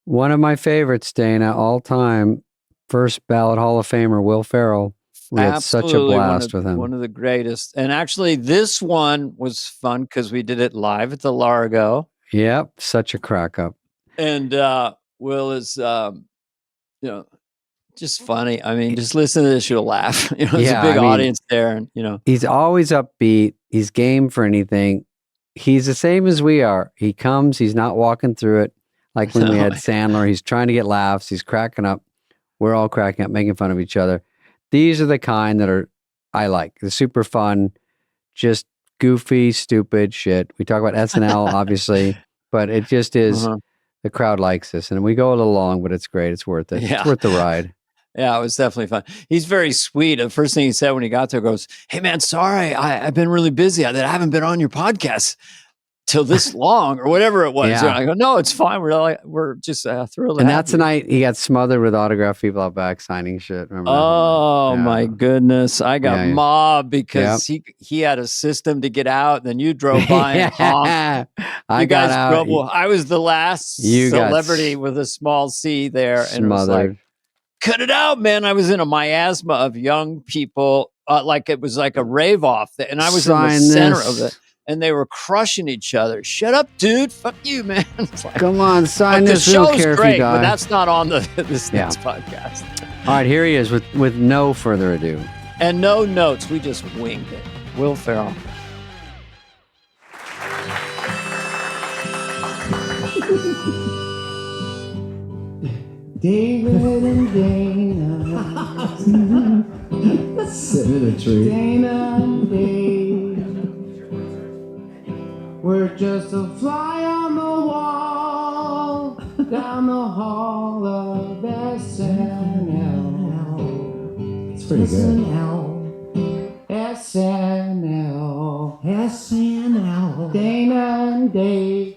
One of my favorites, Dana, all time, first ballot Hall of Famer, Will Ferrell. We had such a blast with him. One of the greatest. And actually, this one was fun because we did it live at the Largo. Yep, such a crack up. And Will is, just funny. I mean, just listen to this, you'll laugh. There's a big audience there, and he's always upbeat. He's game for anything. He's the same as we are. He comes. He's not walking through it like when we had Sandler. He's trying to get laughs. He's cracking up. We're all cracking up, making fun of each other. These are the kind that I like. They're super fun, just goofy, stupid shit. We talk about SNL, obviously, but it just is. The crowd likes this, and we go a little long, but it's great. It's worth it. It's worth the ride. Yeah, it was definitely fun. He's very sweet. The first thing he said when he got there goes, "Hey man, sorry, I've been really busy. I haven't been on your podcast till this long," or whatever it was. Yeah. And I go, "No, it's fine. We're just thrilled." And that's the night he got smothered with autographed people out back signing shit. Remember? Oh my goodness! I got mobbed because he had a system to get out. Then you drove by and honked. I got out. Well, I was the last celebrity with a small C there, and it was like, cut it out, man. I was in a miasma of young people, like it was like a rave off, and I was in the center of it, and they were crushing each other. Shut up, dude. Fuck you, man. Like, come on, sign this. The show's great, but that's not on this next podcast. All right, here he is with no further ado. And no notes. We just winged it. Will Ferrell. David and Dana sitting in a tree. Dana and Dave, we're just a fly on the wall down the hall of SNL. It's pretty good. SNL. Dana and Dave.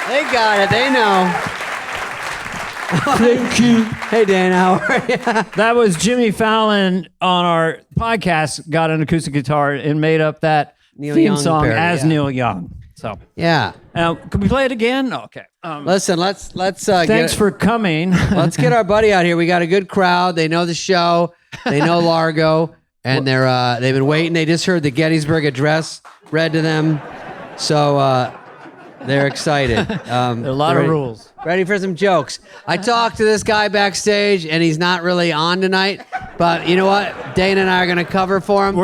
They got it. They know. Thank you. Hey, Dan, how are you? That was Jimmy Fallon on our podcast, got an acoustic guitar and made up that Neil theme Young song parody, as Neil Young. So yeah. Could we play it again? Okay. Listen, let's thanks for coming. Let's get our buddy out here. We got a good crowd. They know the show. They know Largo, and they've been waiting. They just heard the Gettysburg Address read to them, so they're excited. There are a lot of rules. Ready for some jokes. I talked to this guy backstage, and he's not really on tonight, but you know what? Dana and I are going to cover for him.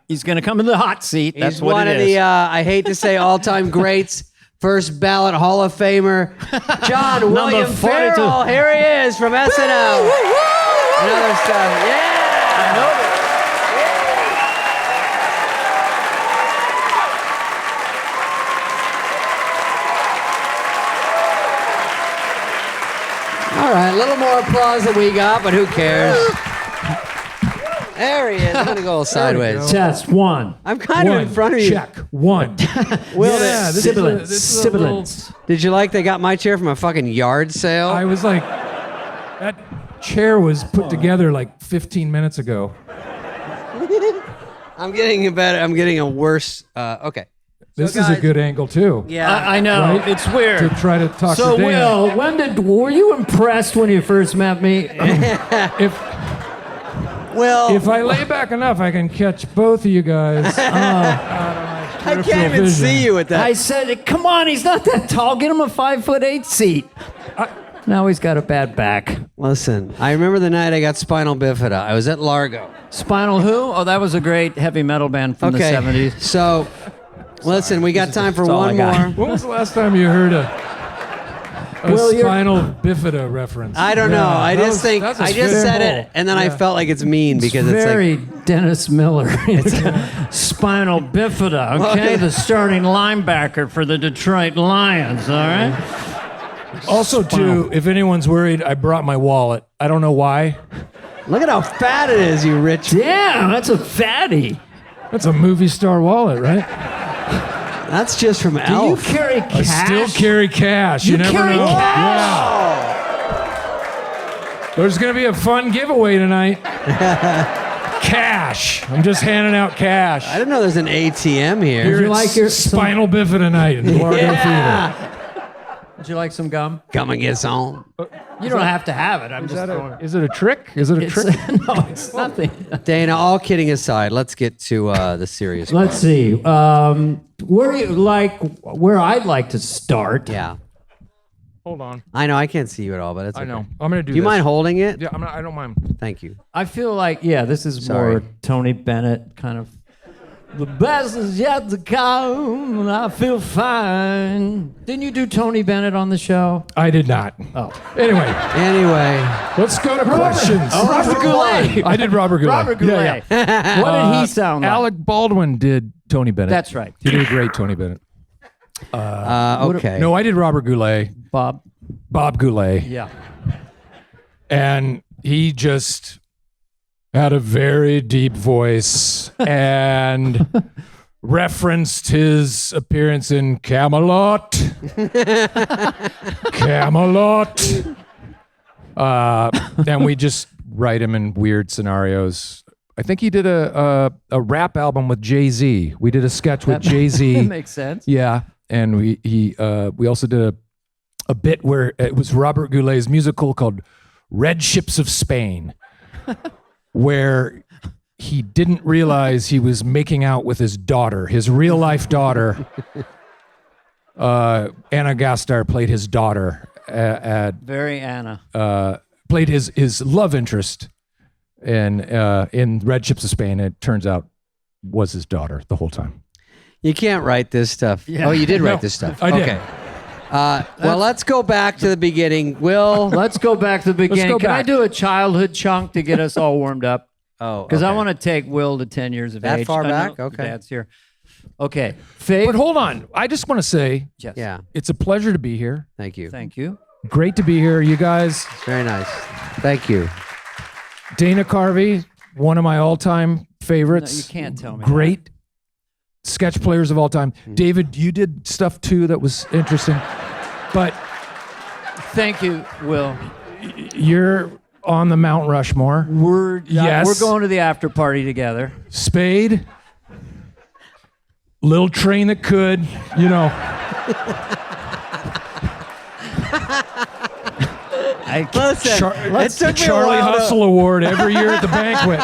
He's going to come in the hot seat. That's He's what one it of is. the, I hate to say, all-time greats. First ballot Hall of Famer, John William 42. Ferrell. Here he is from SNL. And other stuff. Yeah. I know that. All right, a little more applause than we got, but who cares? There he is. I'm going to go sideways. Test one. I'm kind of in front of you. Check. One. Will, Sibilance. did you like they got my chair from a fucking yard sale? I was like, that chair was put together like 15 minutes ago. I'm getting a better. I'm getting a worse. Okay. This So is a guys- good angle too. Yeah. I know. Right? It's weird. To try to talk So, to Dan. Will, were you impressed when you first met me? If I lay back enough, I can catch both of you guys. I can't even see you with that. I said, come on, he's not that tall. Get him a 5'8" seat. Now he's got a bad back. Listen, I remember the night I got spinal bifida. I was at Largo. Spinal who? Oh, that was a great heavy metal band from the 70s. So, listen, we got time for all one I got. more. When was the last time you heard a spinal bifida reference? I don't know. I just think I just said it, and then I felt like it's mean because it's very like Dennis Miller. Spinal bifida, okay? The starting linebacker for the Detroit Lions, all right? Also, too, if anyone's worried, I brought my wallet. I don't know why. Look at how fat it is, you rich. Damn, that's a fatty. That's a movie star wallet, right? That's just from Do Elf. you carry cash? I still carry cash. You never carry know. cash? Yeah. There's going to be a fun giveaway tonight. Cash. I'm just handing out cash. I didn't know there's an ATM here. Would you like your spinal bifida night in the Largo Theater? Would you like some gum? Come and get some. You don't have to have it. I'm just throwing it. Is it a trick? Is it a trick? No, it's nothing. Dana, all kidding aside, let's get to the serious part. Let's see. Where I'd like to start. Yeah. Hold on. I know, I can't see you at all, but it's okay. I know. I'm going to do Do you this. mind holding it? Yeah, I don't mind. Thank you. I feel like, this is Sorry. more Tony Bennett kind of. The best is yet to come, and I feel fine. Didn't you do Tony Bennett on the show? I did not. Oh. Anyway, Anyway, let's go to questions. Robert Goulet. I did Robert Goulet. Robert Goulet. What did he sound like? Alec Baldwin did Tony Bennett. That's right. He did a great Tony Bennett. okay. No, I did Robert Goulet. Bob Goulet. Yeah. And he just had a very deep voice and referenced his appearance in Camelot. And we just write him in weird scenarios. I think he did a rap album with Jay-Z. We did a sketch with Jay-Z. That makes sense. Yeah, and we also did a bit where it was Robert Goulet's musical called Red Ships of Spain, where he didn't realize he was making out with his daughter, his real life daughter. Anna Gasteyer played his daughter. Very Anna. Played his love interest in Red Ships of Spain. It turns out was his daughter the whole time. You can't write this stuff. Yeah. Oh, you did write this stuff. I did. Okay. Well, let's go back to the beginning. Will, Let's go back to the beginning. go Can I back. do a childhood chunk to get us all warmed up? oh, Because I okay. want to take Will to 10 years of That age. far I know back? Okay. Dad's here. Okay. Faith. But hold on. I just want to say Yes. Yeah, it's a pleasure to be here. thank you. Thank you. Great to be here, you guys. Very nice. Thank you. Dana Carvey, one of my all-time No, favorites. you can't tell me. Great sketch players of all time. David, you did stuff too that was interesting. But Thank you, Will. you're on the Mount Rushmore. We're Yes. going to the after party together. Spade, Little Train That Could, you know. Listen, it took me a Charlie while to- Hustle Award every year at the banquet.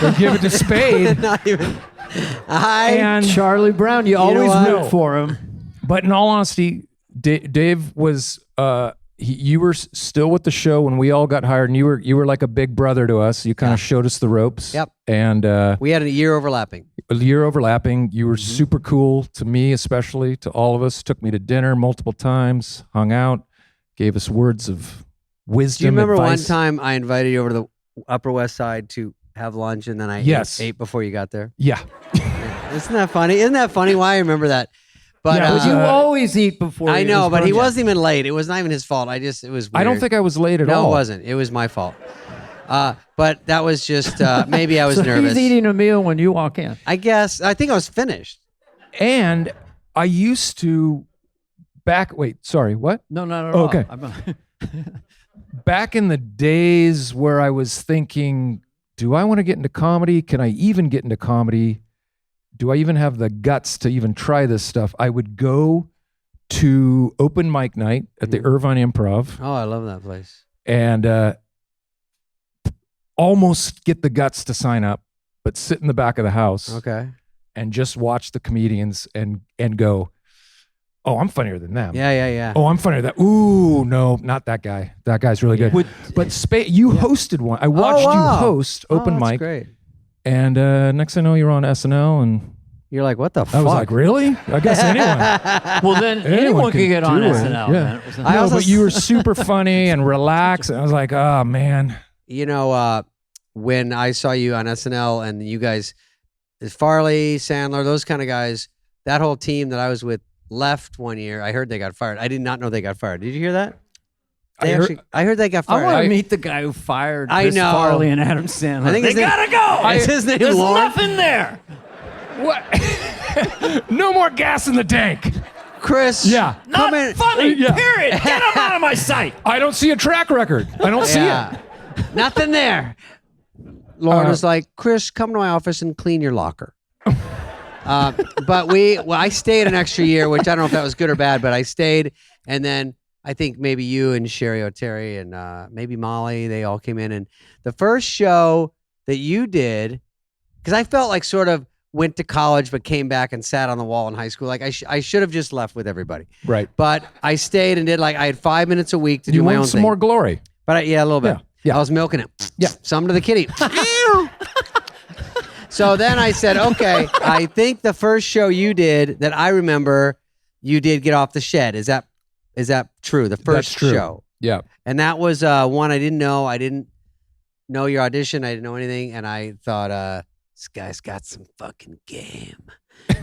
They give it to Spade. Not even. And Charlie Brown, you always what? root for him. but in all honesty, Dave was you were still with the show when we all got hired, and you were like a big brother to us. You kind of showed us the ropes. Yep. And We had a year overlapping. a year overlapping. You were super cool to me, especially to all of us. Took me to dinner multiple times, hung out, gave us words of wisdom. Do you remember advice. one time I invited you over to the Upper West Side to have lunch, and then I Yes. ate before you got there? Yeah. Isn't that funny? Isn't that funny? Why I remember that? But Yeah, it was You Uh, always eat before. I you know, just but he project. wasn't even late. It was not even his fault. It was weird. I don't think I was late at No, all. it wasn't. It was my fault. But that was just maybe I was So nervous. he's eating a meal when you walk in. I guess. I think I was finished. And I used to wait, sorry, what? No, not at all. Okay. Back in the days where I was thinking, do I want to get into comedy? Can I even get into comedy? Do I even have the guts to even try this stuff? I would go to open mic night at the Irvine Improv Oh, I love that place. and almost get the guts to sign up, but sit in the back of the house Okay. and just watch the comedians and go, oh, I'm funnier than them. Yeah. Oh, I'm funnier than that. Ooh, no, not that guy. That guy's really good. But Spade, you hosted one. I watched wow. you host open that's mic. Great. And next thing I know, you're on SNL. And You're like, what the fuck? I was like, really? I guess anyone. Well, then anyone could get on do it. SNL. Yeah. Man. It was I No, also but you were super funny and relaxed. And I was like, oh, man. You know, when I saw you on SNL and you guys, Farley, Sandler, those kind of guys, that whole team that I was with left one year. I heard they got fired. I did not know they got fired. Did you hear that? I heard they got I fired. want to meet the guy who fired I Chris know. Farley and Adam Sandler. I think they his name- gotta go. Is his name There's Lauren? nothing there. What? No more gas in the tank. Chris. Yeah. Not funny, period. Get him out of my sight. I don't see a track record. I don't see it. Nothing there. Lauren was like, Chris, come to my office and clean your locker. But I stayed an extra year, which I don't know if that was good or bad, but I stayed. And then I think maybe you and Sherry O'Terry and maybe Molly, they all came in. And the first show that you did, because I felt like sort of went to college but came back and sat on the wall in high school. Like I should have just left with everybody. Right. But I stayed and did I had 5 minutes a week to do my own thing. some more glory. But a little bit. Yeah. I was milking it. Yeah. Some to the kitty. So then I said, okay, I think the first show you did that I remember, you did Get Off the Shed. Is that true? The first That's true. show. Yeah. And that was one I didn't know. I didn't know your audition. I didn't know anything. And I thought, this guy's got some fucking game.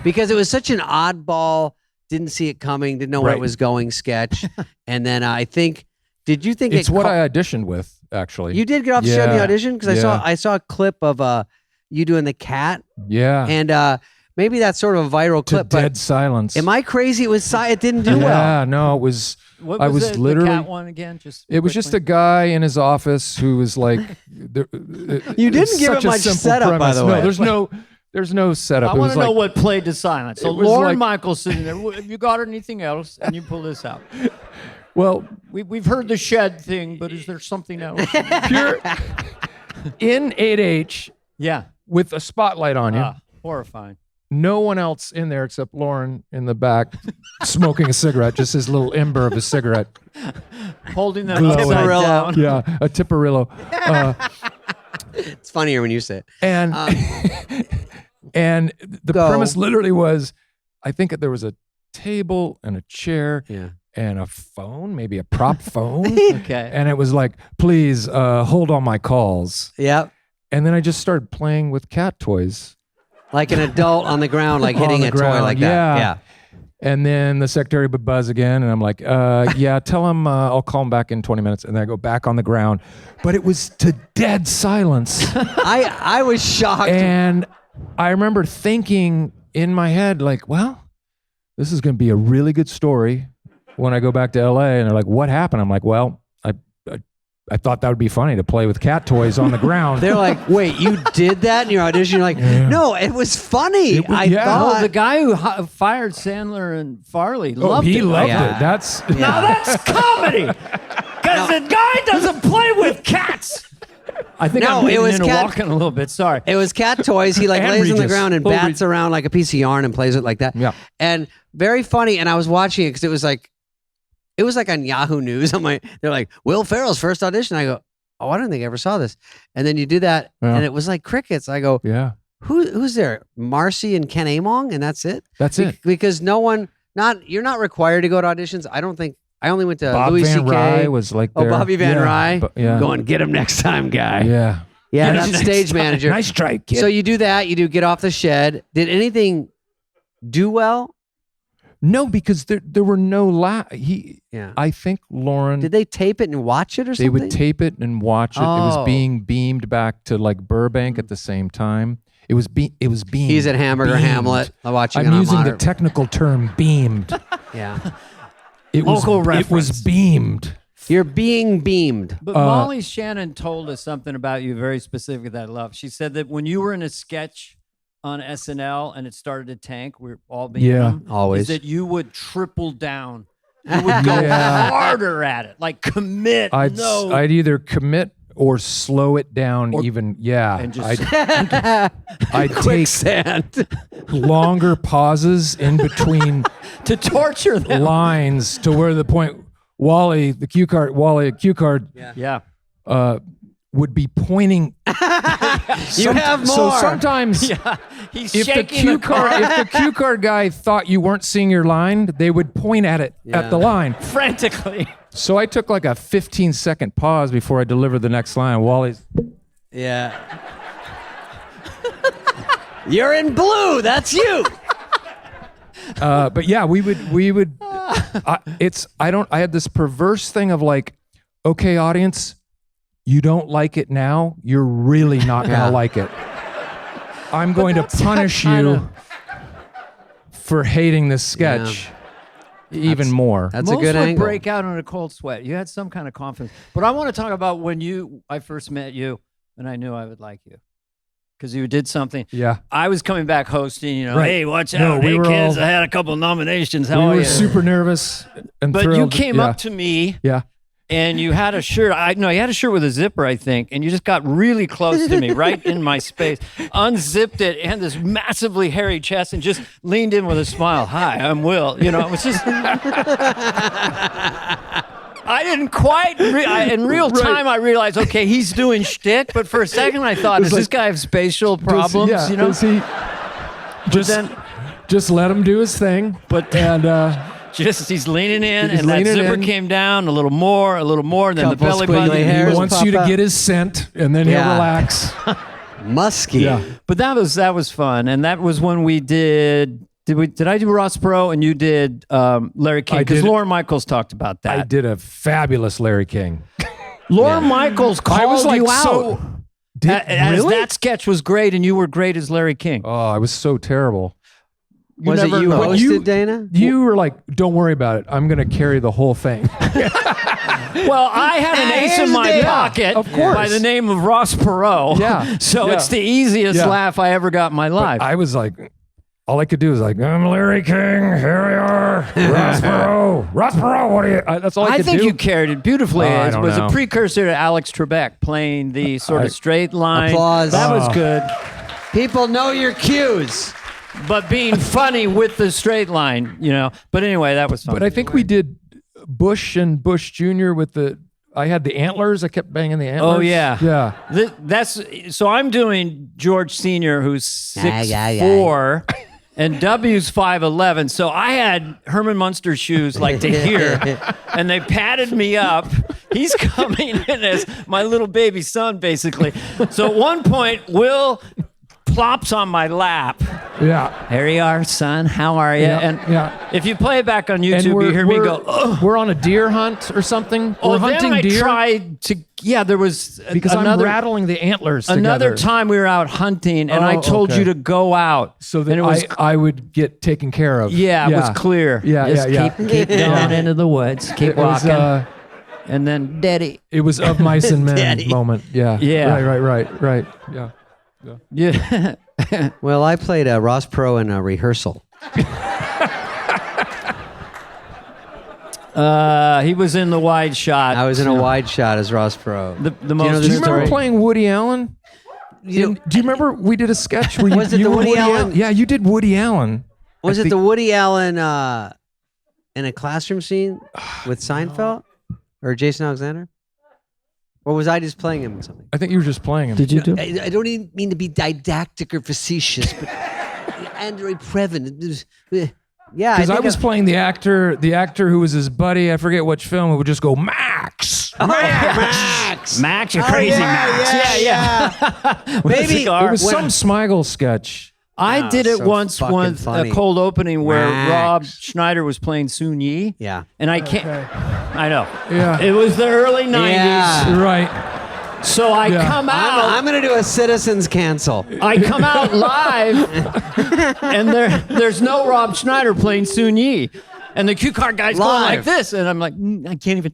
Because it was such an oddball, didn't see it coming, didn't know where it was going sketch. And then I think, did you think it's what I auditioned with, actually? You did Get Off the Shed in the audition? Because I saw a clip of you doing the cat. Yeah. And maybe that's sort of a viral clip. To dead silence. Am I crazy? It didn't do well. Yeah, no, it was. What I was was the literally. cat one again? It was just a guy in his office who was like. You didn't give it much setup, by the way. No, there's no setup. I want to know what played to silence. So Lauren Michael's sitting there. Have you got anything else? And you pull this out. Well, we've heard the shed thing, but is there something else? Pure in 8H. Yeah. With a spotlight on you. Horrifying. No one else in there except Lauren in the back smoking a cigarette, just his little ember of a cigarette. Holding them upside down. Yeah, a Tipperillo. It's funnier when you say it. And and the premise literally was, I think there was a table and a chair and a phone, maybe a prop phone. Okay. And it was like, please hold all my calls. Yep. And then I just started playing with cat toys. Like an adult on the ground, like hitting a toy like that. Yeah. And then the secretary would buzz again, and I'm like, yeah, tell him I'll call him back in 20 minutes. And then I go back on the ground. But it was to dead silence. I was shocked. And I remember thinking in my head, like, well, this is going to be a really good story when I go back to LA. And they're like, what happened? I'm like, well, I thought that would be funny to play with cat toys on the ground. They're like, wait, you did that in your audition? You're like, no, it was funny. I thought. The guy who fired Sandler and Farley loved it. He loved it. Now that's comedy. Because the guy doesn't play with cats. I think I'm walking a little bit. Sorry. It was cat toys. He lays on the ground and bats around like a piece of yarn and plays it like that. Yeah. And very funny. And I was watching it because it was like on Yahoo News. They're like, Will Ferrell's first audition. I go, oh, I don't think I ever saw this. And then you do that, and it was like crickets. I go, yeah. Who's there? Marcy and Ken Among, and that's it. That's it. Because you're not required to go to auditions. I don't think. I only went to Bob Louis Van C.K. Rye was like there. Oh, Bobby Van Rye. Yeah. Going, get him next time, guy. Yeah. Yeah, that's the stage manager. Nice try, kid. So you do that. You do Get Off the Shed. Did anything do well? No, because there were no I think Lauren. Did they tape it and watch it or something? They would tape it and watch it. It was being beamed back to like Burbank at the same time. It was being. He's at Hamburger beamed. Hamlet watching. I'm using the technical term beamed. Yeah. It was beamed. You're being beamed. But Molly Shannon told us something about you very specific that I love. She said that when you were in a sketch on SNL and it started to tank, we're all being always. Is that you would triple down. You would go harder at it, like commit. I'd either commit or slow it down even. Yeah. And just I'd take longer pauses in between to torture them lines to where the point Wally at Q Card would be pointing. You have more. So sometimes he's if the Q card guy thought you weren't seeing your line, they would point at it at the line frantically. So I took like a 15-second pause before I delivered the next line. Wally's You're in blue. That's you. But yeah, we would I had this perverse thing of like, okay, audience, you don't like it now, you're really not gonna like it. I'm going to punish you for hating this sketch. even more. That's Most a good would angle. break out in a cold sweat. You had some kind of confidence. But I want to talk about when I first met you, and I knew I would like you. Because you did something. Yeah. I was coming back hosting, Right. Hey, watch out. No, Hey, kids, I had a couple nominations. How we are were you? super nervous and But thrilled. you came up to me. Yeah. And you had a shirt. You had a shirt with a zipper, I think, and you just got really close to me, right in my space, unzipped it, and this massively hairy chest, and just leaned in with a smile. Hi, I'm Will. It was just. I didn't quite. In real time, I realized, okay, he's doing shtick. But for a second, I thought, does this guy have spatial problems? Does he just let him do his thing? He's leaning in, He's and that leaning zipper in. came down a little more, and then the Couple belly squiggly button. hairs. He wants you to get his scent, and then he'll relax. Musky. Yeah. But that was fun, and that was when we did. Did I do Ross Perot and you did Larry King? Because Lauren Michaels talked about that. I did a fabulous Larry King. Lauren Michaels called you out. As that sketch was great, and you were great as Larry King. Oh, I was so terrible. Was it you hosted, Dana? You were like, don't worry about it. I'm going to carry the whole thing. Well, I had an ace in my pocket, of course, by the name of Ross Perot. Yeah. So it's the easiest laugh I ever got in my life. But I was like, all I could do is like, I'm Larry King. Here we are. Ross Perot. Ross Perot. What are you? That's all I could do. I think you carried it beautifully. It was know. a precursor to Alex Trebek playing the sort of straight line. Applause. That was good. People know your cues. But being funny with the straight line, But anyway, that was fun. But I think we did Bush and Bush Jr. with I had the antlers. I kept banging the antlers. Oh, yeah. Yeah. So I'm doing George Sr., who's 6'4", and W's 5'11". So I had Herman Munster shoes like to here, and they padded me up. He's coming in as my little baby son, basically. So at one point, Will plops on my lap. Yeah. Here you are, son. How are you? Yeah, if you play it back on YouTube, you hear me go, "Ugh." We're on a deer hunt or something. We're hunting then I deer. Tried to. Yeah, there was because I'm rattling the antlers Another together. time we were out hunting, and I told you to go out. So that I would get taken care of. Yeah, it was clear. Yeah, Just keep going into the woods. Keep walking. And then Daddy. It was of mice and men moment. Yeah. Yeah. Right. Yeah. Yeah. Well, I played Ross Perot in a rehearsal. He was in the wide shot. I was in a wide shot as Ross Perot. The most. Do you remember playing Woody Allen? Do you remember we did a sketch where Was it the Woody Allen? Yeah, you did Woody Allen. Was it the Woody Allen in a classroom scene with Seinfeld or Jason Alexander? Or was I just playing him in something? I think you were just playing him. Did you do? I don't even mean to be didactic or facetious, but Andrew Previn. Yeah, because I was playing the actor who was his buddy. I forget which film. It would just go Max. Max, you're crazy, Max. Yeah. Maybe it was some Smigel sketch. I did it once with funny. a cold opening where Rob Schneider was playing Soon Yi. Yeah. And I can't. I know. Yeah. It was the early 90s. Yeah. Right. So I come out. I'm going to do a citizens cancel. I come out live, and there's no Rob Schneider playing Soon Yi. And the cue card guy's going like this. And I'm like, I can't even,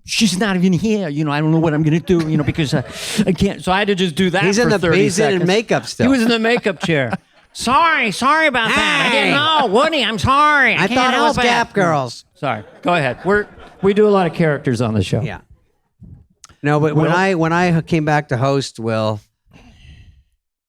she's not even here. I don't know what I'm going to do, because I can't. So I had to just do that He's for in 30 seconds. in makeup still. He was in the makeup chair. Sorry about that. I didn't know. Woody, I'm sorry. I thought it was Gap Girls. Sorry. Go ahead. We do a lot of characters on the show. Yeah. No, but when I came back to host, Will,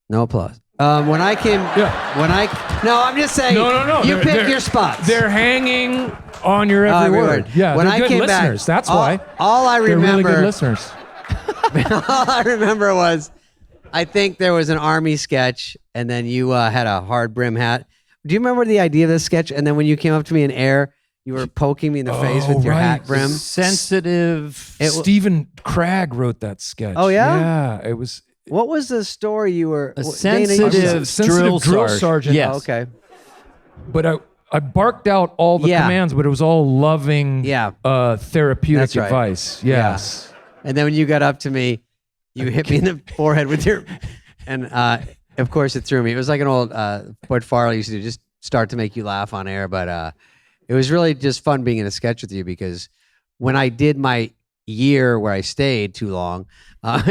no applause. When I came, I'm just saying. No. You pick your spots. They're hanging on your every word. Yeah, when they're I good came listeners. back, That's why. All I They're remember. really good listeners. All I remember was, I think there was an army sketch, and then you had a hard brim hat. Do you remember the idea of this sketch? And then when you came up to me in air, you were poking me in the face with your hat brim. Sensitive. Stephen Cragg wrote that sketch. Oh, yeah? Yeah, it was. What was the story you were? A Dana, sensitive drill sergeant. Yes. Oh, okay. But I barked out all the commands, but it was all loving, therapeutic That's right. advice. Yes. Yeah. And then when you got up to me, you hit me in the forehead with your, and of course it threw me. It was like an old what Farrell used to do, just start to make you laugh on air. But it was really just fun being in a sketch with you because when I did my year where I stayed too long,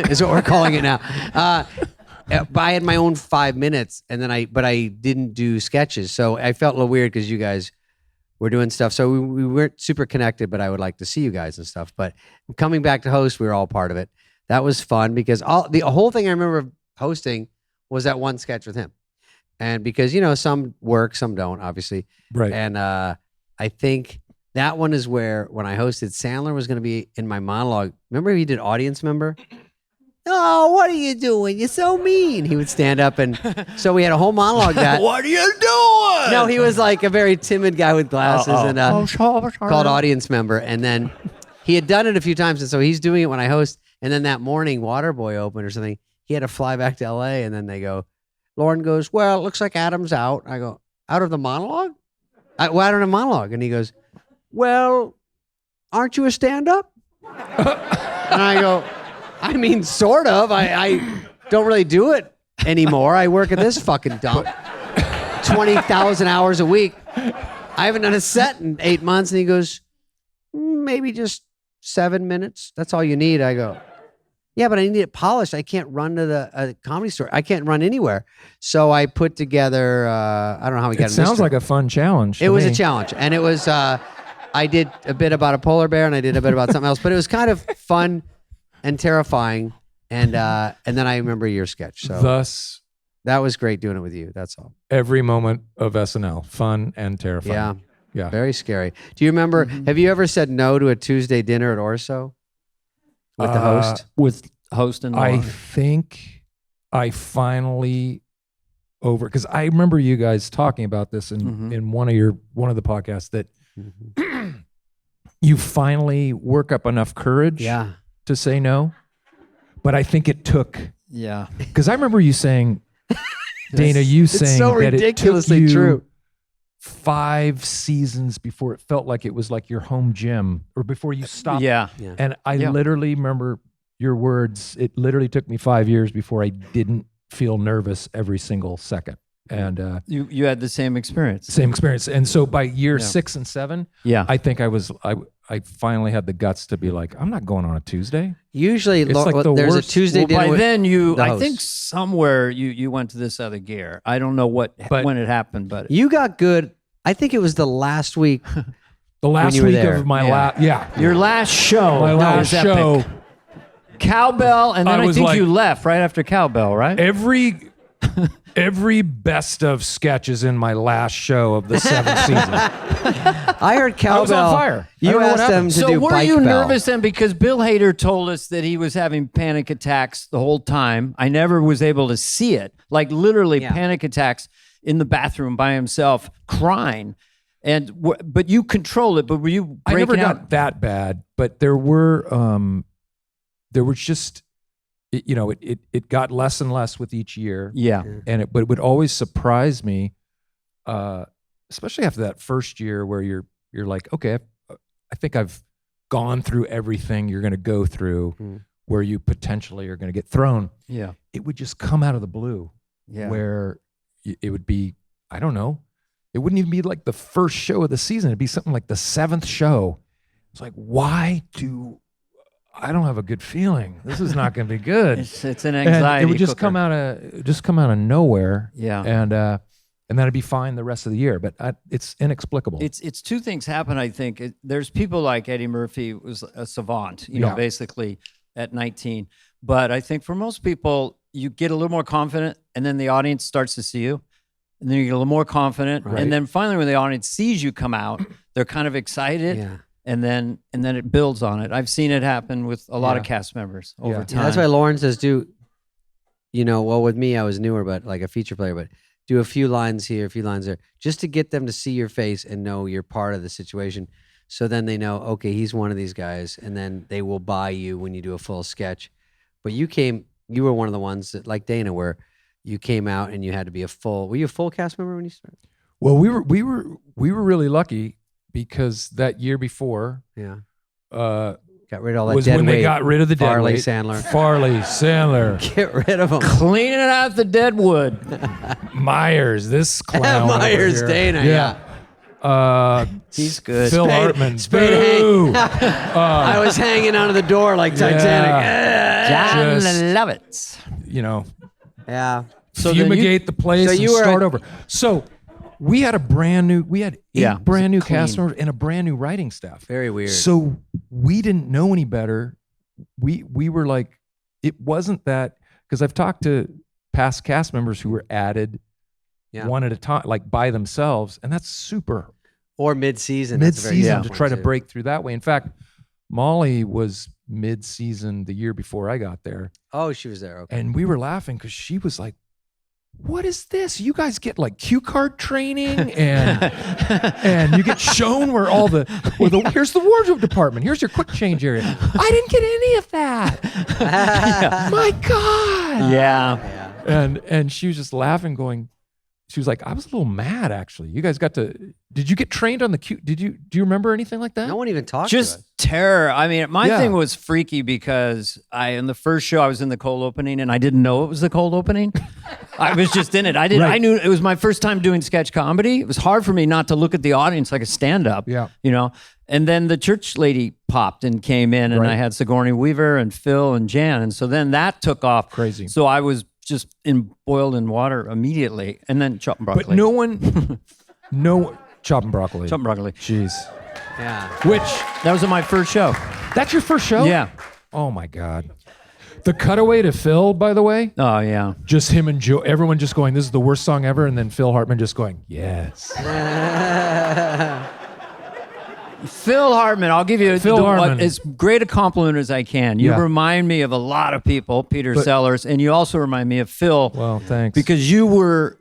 is what we're calling it now. I had my own 5 minutes, and then but I didn't do sketches, so I felt a little weird because you guys were doing stuff. So we weren't super connected, but I would like to see you guys and stuff. But coming back to host, we were all part of it. That was fun because the whole thing I remember hosting was that one sketch with him, and because some work, some don't, obviously, right? And I think that one is where when I hosted, Sandler was going to be in my monologue. Remember he did audience member? Oh, what are you doing? You're so mean. He would stand up, and so we had a whole monologue that. What are you doing? No, he was like a very timid guy with glasses and called audience member. And then he had done it a few times, and so he's doing it when I host. And then that morning, Waterboy opened or something. He had to fly back to L.A. And then they go, Lauren goes, well, it looks like Adam's out. I go, out of the monologue? Out of the monologue. And he goes, well, aren't you a stand-up? And I go, I mean, sort of. I don't really do it anymore. I work at this fucking dump 20,000 hours a week. I haven't done a set in 8 months. And he goes, maybe just 7 minutes. That's all you need. I go, yeah, but I need it polished. I can't run to a comedy store. I can't run anywhere. So I put together, I don't know how we got it. It sounds like a fun challenge. It was a challenge. And it was, I did a bit about a polar bear and I did a bit about something else, but it was kind of fun and terrifying. And then I remember your sketch. So thus, that was great doing it with you. That's all. Every moment of SNL, fun and terrifying. Yeah. Yeah. Very scary. Do you remember, have you ever said no to a Tuesday dinner at Orso? With the host? With host and I think I finally because I remember you guys talking about this in one of the podcasts that you finally work up enough courage to say no. But I think it took because I remember you saying, Dana, saying so that ridiculously it took you true. 5 seasons before it felt like it was like your home gym or before you stopped. Yeah. And I literally remember your words. It literally took me 5 years before I didn't feel nervous every single second. And you had the same experience. Same experience. And so by year 6 and 7, I think I finally had the guts to be like, I'm not going on a Tuesday. Usually it's like there's a Tuesday dinner. By then I host. think somewhere you went to this other gear. I don't know when it happened, but you got good. I think it was the last week. The last week of my last, your last show. My last show. Epic. Cowbell, and then I think you left right after Cowbell, right? Every best of sketches in my last show of the 7th season. I heard Cowbell. I was on fire. You asked them to do So were Bike you Bell. nervous then? Because Bill Hader told us that he was having panic attacks the whole time. I never was able to see it. Like literally panic attacks in the bathroom by himself, crying. But you control it. But were you breaking I never out? got that bad, but there was just, it got less and less with each year. Yeah. But it would always surprise me, especially after that first year where you're like, okay, I think I've gone through everything you're going to go through where you potentially are going to get thrown. Yeah. It would just come out of the blue where it would be, I don't know, it wouldn't even be like the first show of the season. It'd be something like the 7th show. It's like, I don't have a good feeling. This is not going to be good. It's an anxiety. And it would just come out of nowhere. Yeah. And then it'd be fine the rest of the year. But it's inexplicable. It's two things happen. I think there's people like Eddie Murphy was a savant, basically at 19. But I think for most people, you get a little more confident, and then the audience starts to see you, and then you get a little more confident, and then finally, when the audience sees you come out, they're kind of excited. Yeah. And then it builds on it. I've seen it happen with a lot of cast members over time. Yeah, that's why Lauren says with me, I was newer, but like a feature player, but do a few lines here, a few lines there, just to get them to see your face and know you're part of the situation. So then they know, okay, he's one of these guys, and then they will buy you when you do a full sketch. But you were one of the ones that, like Dana, where you came out and you had to be were you a full cast member when you started? Well, we were really lucky because that year before, got rid of all that was dead when weight. They got rid of the dead Farley weight. Sandler. Farley Sandler. Get rid of him. Cleaning out the dead wood. Myers, this clown. Myers, over here. Dana. He's good. Phil Spade- Hartman. Spade Boo. I was hanging onto the door like Titanic. John Just- Lovitz. You know, Yeah. So then fumigate the place so and you were start a- over. So we had eight Yeah, brand new it's clean. cast members and a brand new writing staff. Very weird. So we didn't know any better. We were like, it wasn't that, because I've talked to past cast members who were added one at a time, like by themselves, and that's super or mid-season. mid-season to try to break through that way. In fact, Molly was mid-season the year before I got there, Oh, she was there. Okay. and we were laughing because she was like, what is this? You guys get like cue card training and you get shown where here's the wardrobe department. Here's your quick change area. I didn't get any of that. My God. Yeah. And she was just laughing, going, she was like, I was a little mad actually. You guys did you get trained on the cue? Do you remember anything like that? No one even talked to Just us. terror. I mean, my Yeah. thing was freaky because in the first show I was in the cold opening and I didn't know it was the cold opening. I was just in it. I knew it was my first time doing sketch comedy. It was hard for me not to look at the audience like a stand-up. Yeah. You know? And then the church lady popped and came in and Right. I had Sigourney Weaver and Phil and Jan. And so then that took off. Crazy. So I was just boiled in water immediately. And then chopped broccoli. But chopping broccoli. Chopped broccoli. Jeez. Yeah. Which, That was my first show. that's your first show? Yeah. Oh my God. The cutaway to Phil, by the way, Oh, yeah. just him and Joe, everyone just going, this is the worst song ever. And then Phil Hartman just going, yes. Phil Hartman, I'll give you Hartman. as great a compliment as I can. You Yeah. remind me of a lot of people, Peter Sellers, and you also remind me of Phil. Well, thanks. Because you were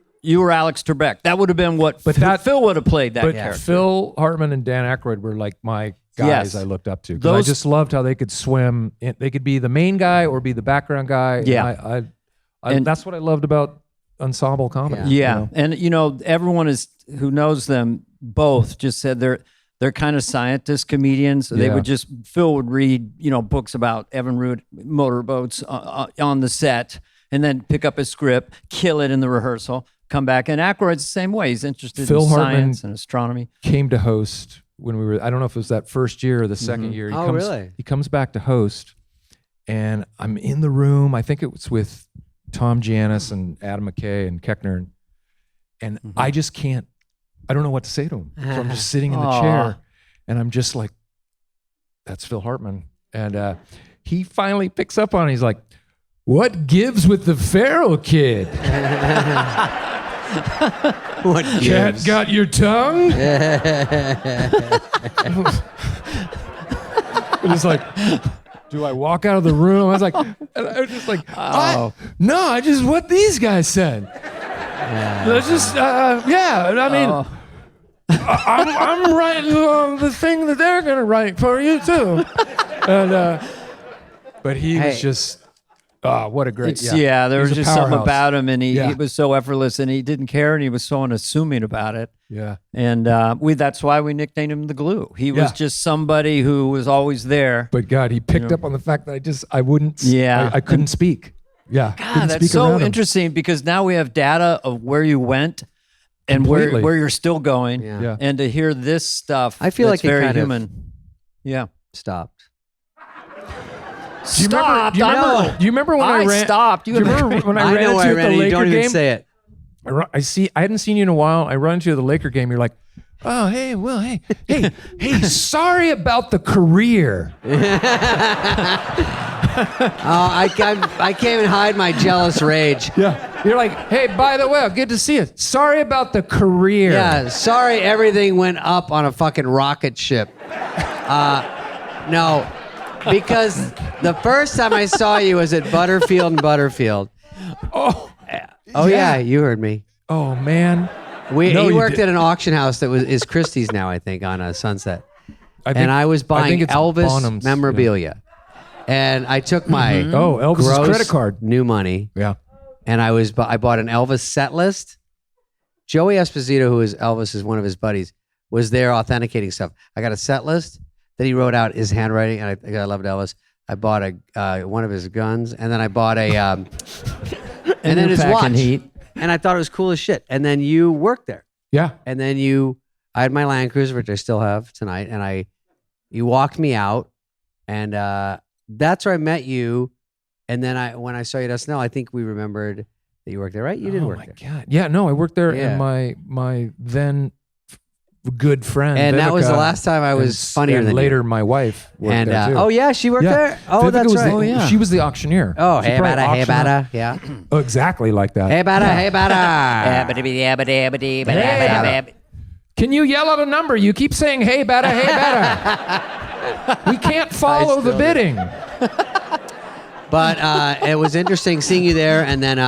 Alex Trebek. That would have been what Phil would have played that But character. Phil Hartman and Dan Aykroyd were like my guys Yes. I looked up to. 'Cause I just loved how they could swim. They could be the main guy or be the background guy. Yeah. And that's what I loved about ensemble comedy. Yeah. you know? And everyone who knows them both just said they're kind of scientist comedians. They Yeah. would Phil would read, books about Evan Root motorboats on the set and then pick up a script, kill it in the rehearsal, come back. And Aykroyd's the same way. He's interested Phil in Hartman science and astronomy. Came to host when we were, I don't know if it was that first year or the second year. Really? He comes back to host, and I'm in the room. I think it was with Tom Giannis and Adam McKay and Keckner. And I just can't, I don't know what to say to him. So I'm just sitting in the Aw. chair, and I'm just like, that's Phil Hartman. And he finally picks up on it. He's like, what gives with the Ferrell kid? What Cat gives? got your tongue? It's like, do I walk out of the room? I was like, and I was just like, no, I just what these guys said. That's just, yeah. I mean, I'm writing the thing that they're gonna write for you too. And but he was just, what a great, There was He's a just something powerhouse. about him, and he Yeah. was so effortless, and he didn't care, and he was so unassuming about it. Yeah. And that's why we nicknamed him the Glue. He was Yeah. just somebody who was always there. But God, he picked up on the fact that I wouldn't, Yeah. I couldn't speak. Yeah. God, couldn't that's speak so around him. interesting because now we have data of where you went and Completely. where you're still going. Yeah. Yeah. And to hear this stuff, I feel that's like it very kind of- human. Yeah. Stopped. Do you remember? Do you remember when I ran? stopped. Do you remember when I ran know into where I you at ran the it. You Laker don't even game? say it. I hadn't seen you in a while. I run into you at the Laker game. You're like, oh, hey, Will, hey, sorry about the career. I can't even hide my jealous rage. Yeah. You're like, hey, by the way, good to see you. Sorry about the career. Yeah, sorry everything went up on a fucking rocket ship. No, because the first time I saw you was at Butterfield and Butterfield. Oh, Yeah, you heard me. oh man. No, He you worked did- at an auction house that is Christie's now, I think, on Sunset. think- I was I buying think it's Elvis Bonham's, memorabilia. And I took my Oh, Elvis's gross credit card. new money, Yeah. and I bought an Elvis set list. Joey Esposito, who is Elvis, is one of his buddies, was there authenticating stuff. I got a set list that he wrote out his handwriting, and I loved Elvis. I bought one of his guns, and then I bought and then his packing watch. heat. And I thought it was cool as shit. And then you worked there, Yeah. and then you I had my Land Cruiser, which I still have tonight, and you walked me out, and that's where I met you. And then when I saw you at SNL, I think we remembered that you worked there, right? You did work there. Oh my God. Yeah, no, I worked there, and my then good friend, and Vivica, that was the last time I was funnier than later you. my wife worked there too. Oh yeah, she worked there. Oh, Vivica that's was right. She was the auctioneer. Oh, She hey probably bada, hey auctioned bada, off- yeah. Oh, exactly like that. Hey bada, hey bada. Can you yell out a number? You keep saying hey bada, hey bada. We can't follow the bidding. But it was interesting seeing you there, and then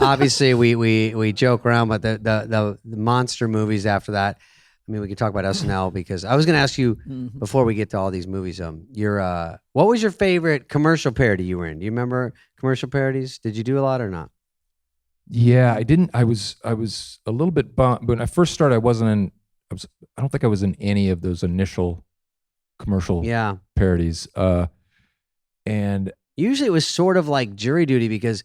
obviously we joke around, but the monster movies after that. I mean, we could talk about SNL because I was going to ask you before we get to all these movies. What was your favorite commercial parody you were in? Do you remember commercial parodies? Did you do a lot or not? Yeah, I didn't. I was a little bit bummed. But when I first started, I wasn't in. I don't think I was in any of those initial commercial parodies. And usually it was sort of like jury duty because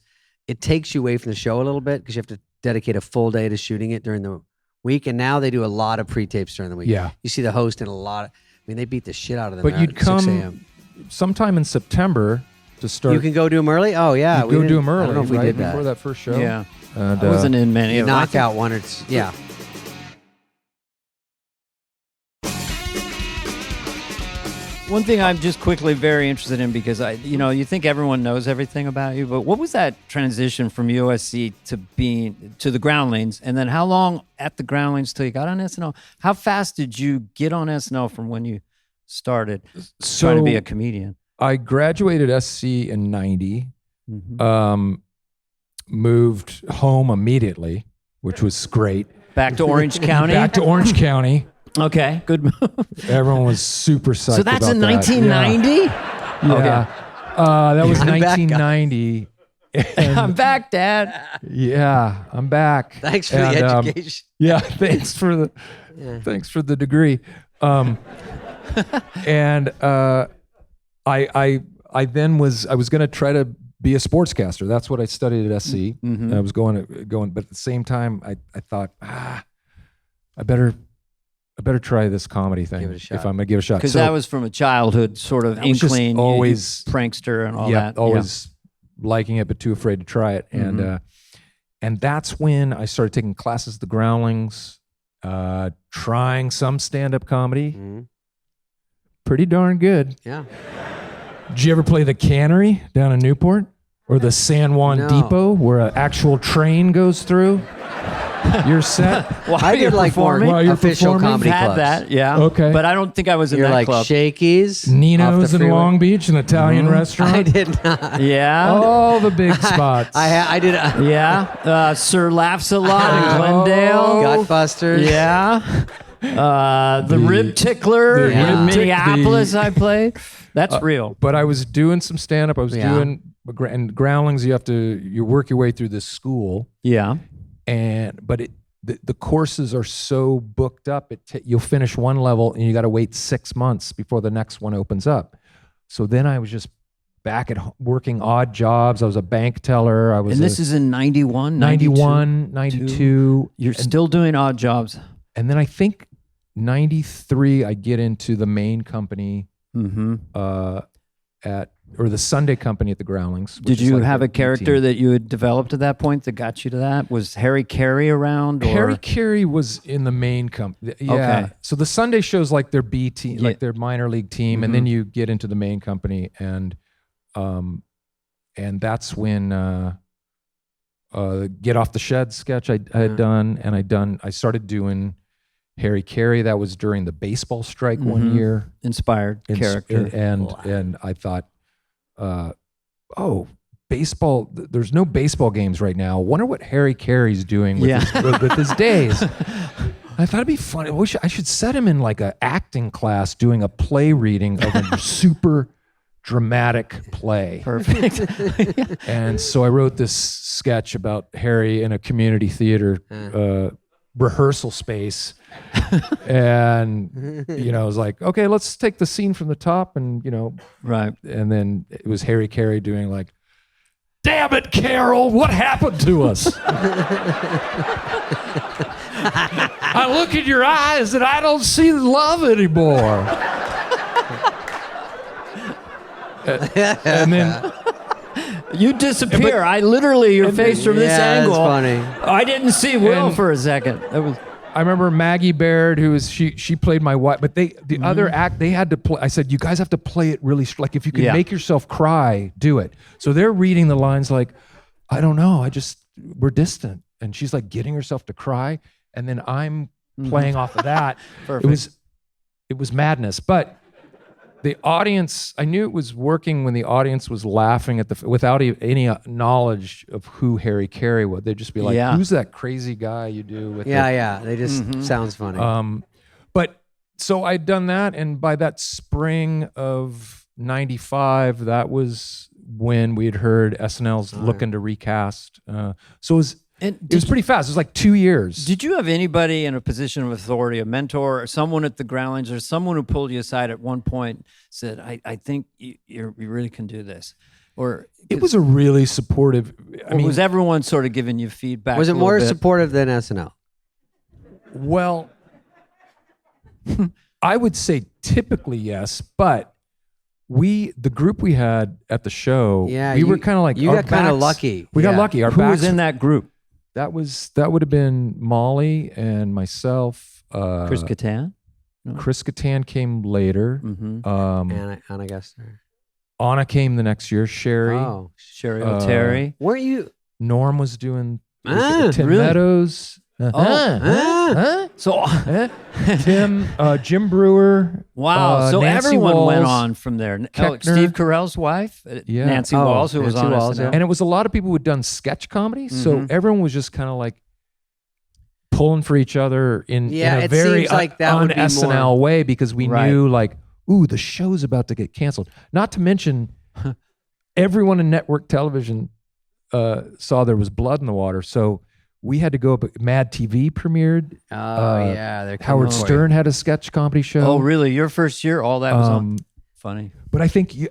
it takes you away from the show a little bit because you have to dedicate a full day to shooting it during the week. And now they do a lot of pre-tapes during the week. Yeah. You see the host in a lot. They beat the shit out of them. But you'd at 6 a.m. come sometime in September to start. You can go do them early? Oh, yeah. You go do them early. I don't know if we did that. Before that first show. Yeah. And, I wasn't in many of them. Knock out one or two. Yeah. One thing I'm just quickly very interested in because you think everyone knows everything about you, but what was that transition from USC to the Groundlings, and then how long at the Groundlings till you got on SNL? How fast did you get on SNL from when you started trying to be a comedian? I graduated SC in '90. Moved home immediately, which was great. Back to Orange County. Back to Orange County. Okay, good move. Everyone was super psyched. So that's about in that. 1990? Yeah. Okay. That was 1990. I'm back, Dad. Yeah, I'm back. Thanks for the education. Yeah, thanks for the degree. And I then was going to try to be a sportscaster. That's what I studied at SC. I was going, but at the same time, I thought, I better try this comedy thing if I'm going to give it a shot. Because that was from a childhood sort of inkling, always prankster and all that. Always liking it, but too afraid to try it. And that's when I started taking classes at the Groundlings, trying some stand-up comedy. Pretty darn good. Yeah. Did you ever play the Cannery down in Newport? Or the San Juan Depot where an actual train goes through? Your set? I did like more official comedy had clubs. that, yeah. Okay. But I don't think I was in You're that like club. Shakey's, Nino's in Long Beach, an Italian restaurant. I did not. Yeah. All the big spots. I did. Yeah. Sir Laughs a Lot in Glendale. Gutbusters. Yeah. The Rib Tickler in Minneapolis I played. That's real. But I was doing some stand-up. I was doing, and Groundlings, you work your way through this school. Yeah. But the courses are so booked up, you'll finish one level and you got to wait 6 months before the next one opens up. So then I was just back at working odd jobs. I was a bank teller. And this is in 91, 92. You're still doing odd jobs. And then I think 93, I get into the main company or the Sunday company at the Groundlings. Did you have a character that you had developed at that point that got you to that? Was Harry Carey around? Or? Harry Carey was in the main company. Yeah. Okay. So the Sunday show's like their B team, like their minor league team, and then you get into the main company, and that's when Get Off the Shed sketch I had done, and I started doing Harry Carey. That was during the baseball strike one year. Inspired character. And I thought, baseball, there's no baseball games right now. Wonder what Harry Carey's doing with his days. I thought it'd be funny. I should set him in like an acting class doing a play reading of a super dramatic play. Perfect. And so I wrote this sketch about Harry in a community theater rehearsal space. And I was like, okay, let's take the scene from the top, and right. And then it was Harry Carey doing like, damn it, Carol, what happened to us? I look in your eyes and I don't see love anymore. And then you disappear. You're faced from this angle. That's funny. I didn't see Will for a second. I remember Maggie Baird, who was she played my wife, but the other act they had to play. I said, you guys have to play it really like if you can make yourself cry, do it. So they're reading the lines like, I don't know, we're distant, and she's like getting herself to cry, and then I'm playing off of that. It was madness, but. The audience, I knew it was working when the audience was laughing without any knowledge of who Harry Carey was. They'd just be like, who's that crazy guy you do with They just sounds funny. But so I'd done that, and by that spring of 95, that was when we'd heard SNL's looking to recast. So it was pretty fast. It was like 2 years. Did you have anybody in a position of authority, a mentor, or someone at the Groundlings, or someone who pulled you aside at one point, said, I think you really can do this? Or it was a really supportive. I mean, was everyone sort of giving you feedback? Was it more supportive than SNL? Well, I would say typically yes, but the group we had at the show, we were kind of like, you got kind of lucky. We got lucky. Who was in that group? That would have been Molly and myself. Chris Kattan? No. Chris Kattan came later. Anna Gessner. Anna came the next year. Sherry. Oh, Sherry O'Terry. Weren't you? Norm was doing Tim Meadows. So Tim, Jim Brewer. Wow. So Nancy everyone Walls, went on from there. Steve Carell's wife, Nancy Walls, who was on SNL. And it was a lot of people who'd done sketch comedy. So everyone was just kind of like pulling for each other in a very un-SNL way, because we knew like, ooh, the show's about to get canceled. Not to mention, everyone in network television saw there was blood in the water. So we had to go up. Mad TV premiered. Howard Stern had a sketch comedy show. Oh, really? Your first year? All that was on? Funny. But I think you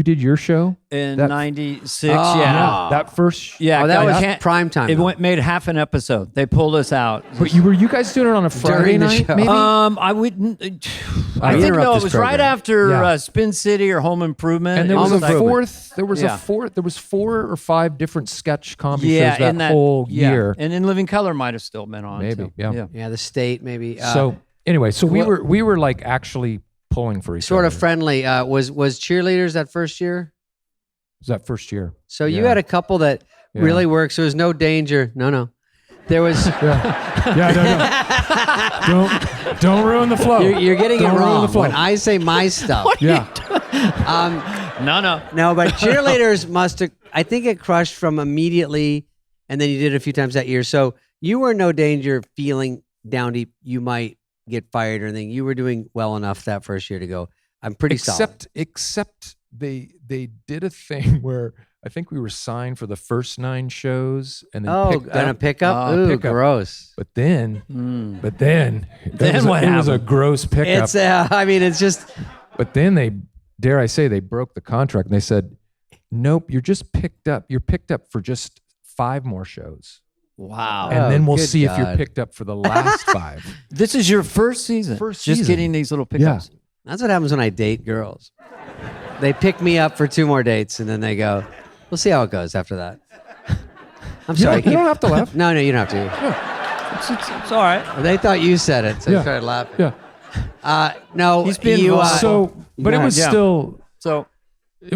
did your show in '96. Yeah, that first. Yeah, that was prime time. It made half an episode. They pulled us out. But you guys doing it on a Friday night? Maybe? I wouldn't. I think no. It was right after Spin City or Home Improvement. And there was a fourth. There was 4 or 5 different sketch comedy shows that whole year. And In Living Color might have still been on. Maybe. Too. Yeah. The State maybe. So anyway, we were like actually pulling for each other. Sort of friendly. Was Cheerleaders that first year? Was that first year? So you had a couple that really worked. So there was no danger. No. There was. Don't ruin the flow. You're getting it wrong. When I say my stuff. No. But Cheerleaders must have. I think it crushed from immediately, and then you did it a few times that year. So you were in no danger feeling down deep. You might get fired or anything. You were doing well enough that first year to go, I'm pretty solid. Except they did a thing where I think we were signed for the first 9 shows and then picked up. A pickup? Ooh, gross. But then it was a gross pickup. It's just. But then they broke the contract and they said, nope, you're just picked up. You're picked up for just 5 more shows. Wow. And then we'll see if you're picked up for the last 5. This is your first season. Just getting these little pickups. Yeah. That's what happens when I date girls. They pick me up for 2 more dates and then they go, we'll see how it goes after that. I'm sorry. You don't have to laugh. No, you don't have to. Yeah. It's all right. They thought you said it, so I started laughing. Yeah. No, he's been but it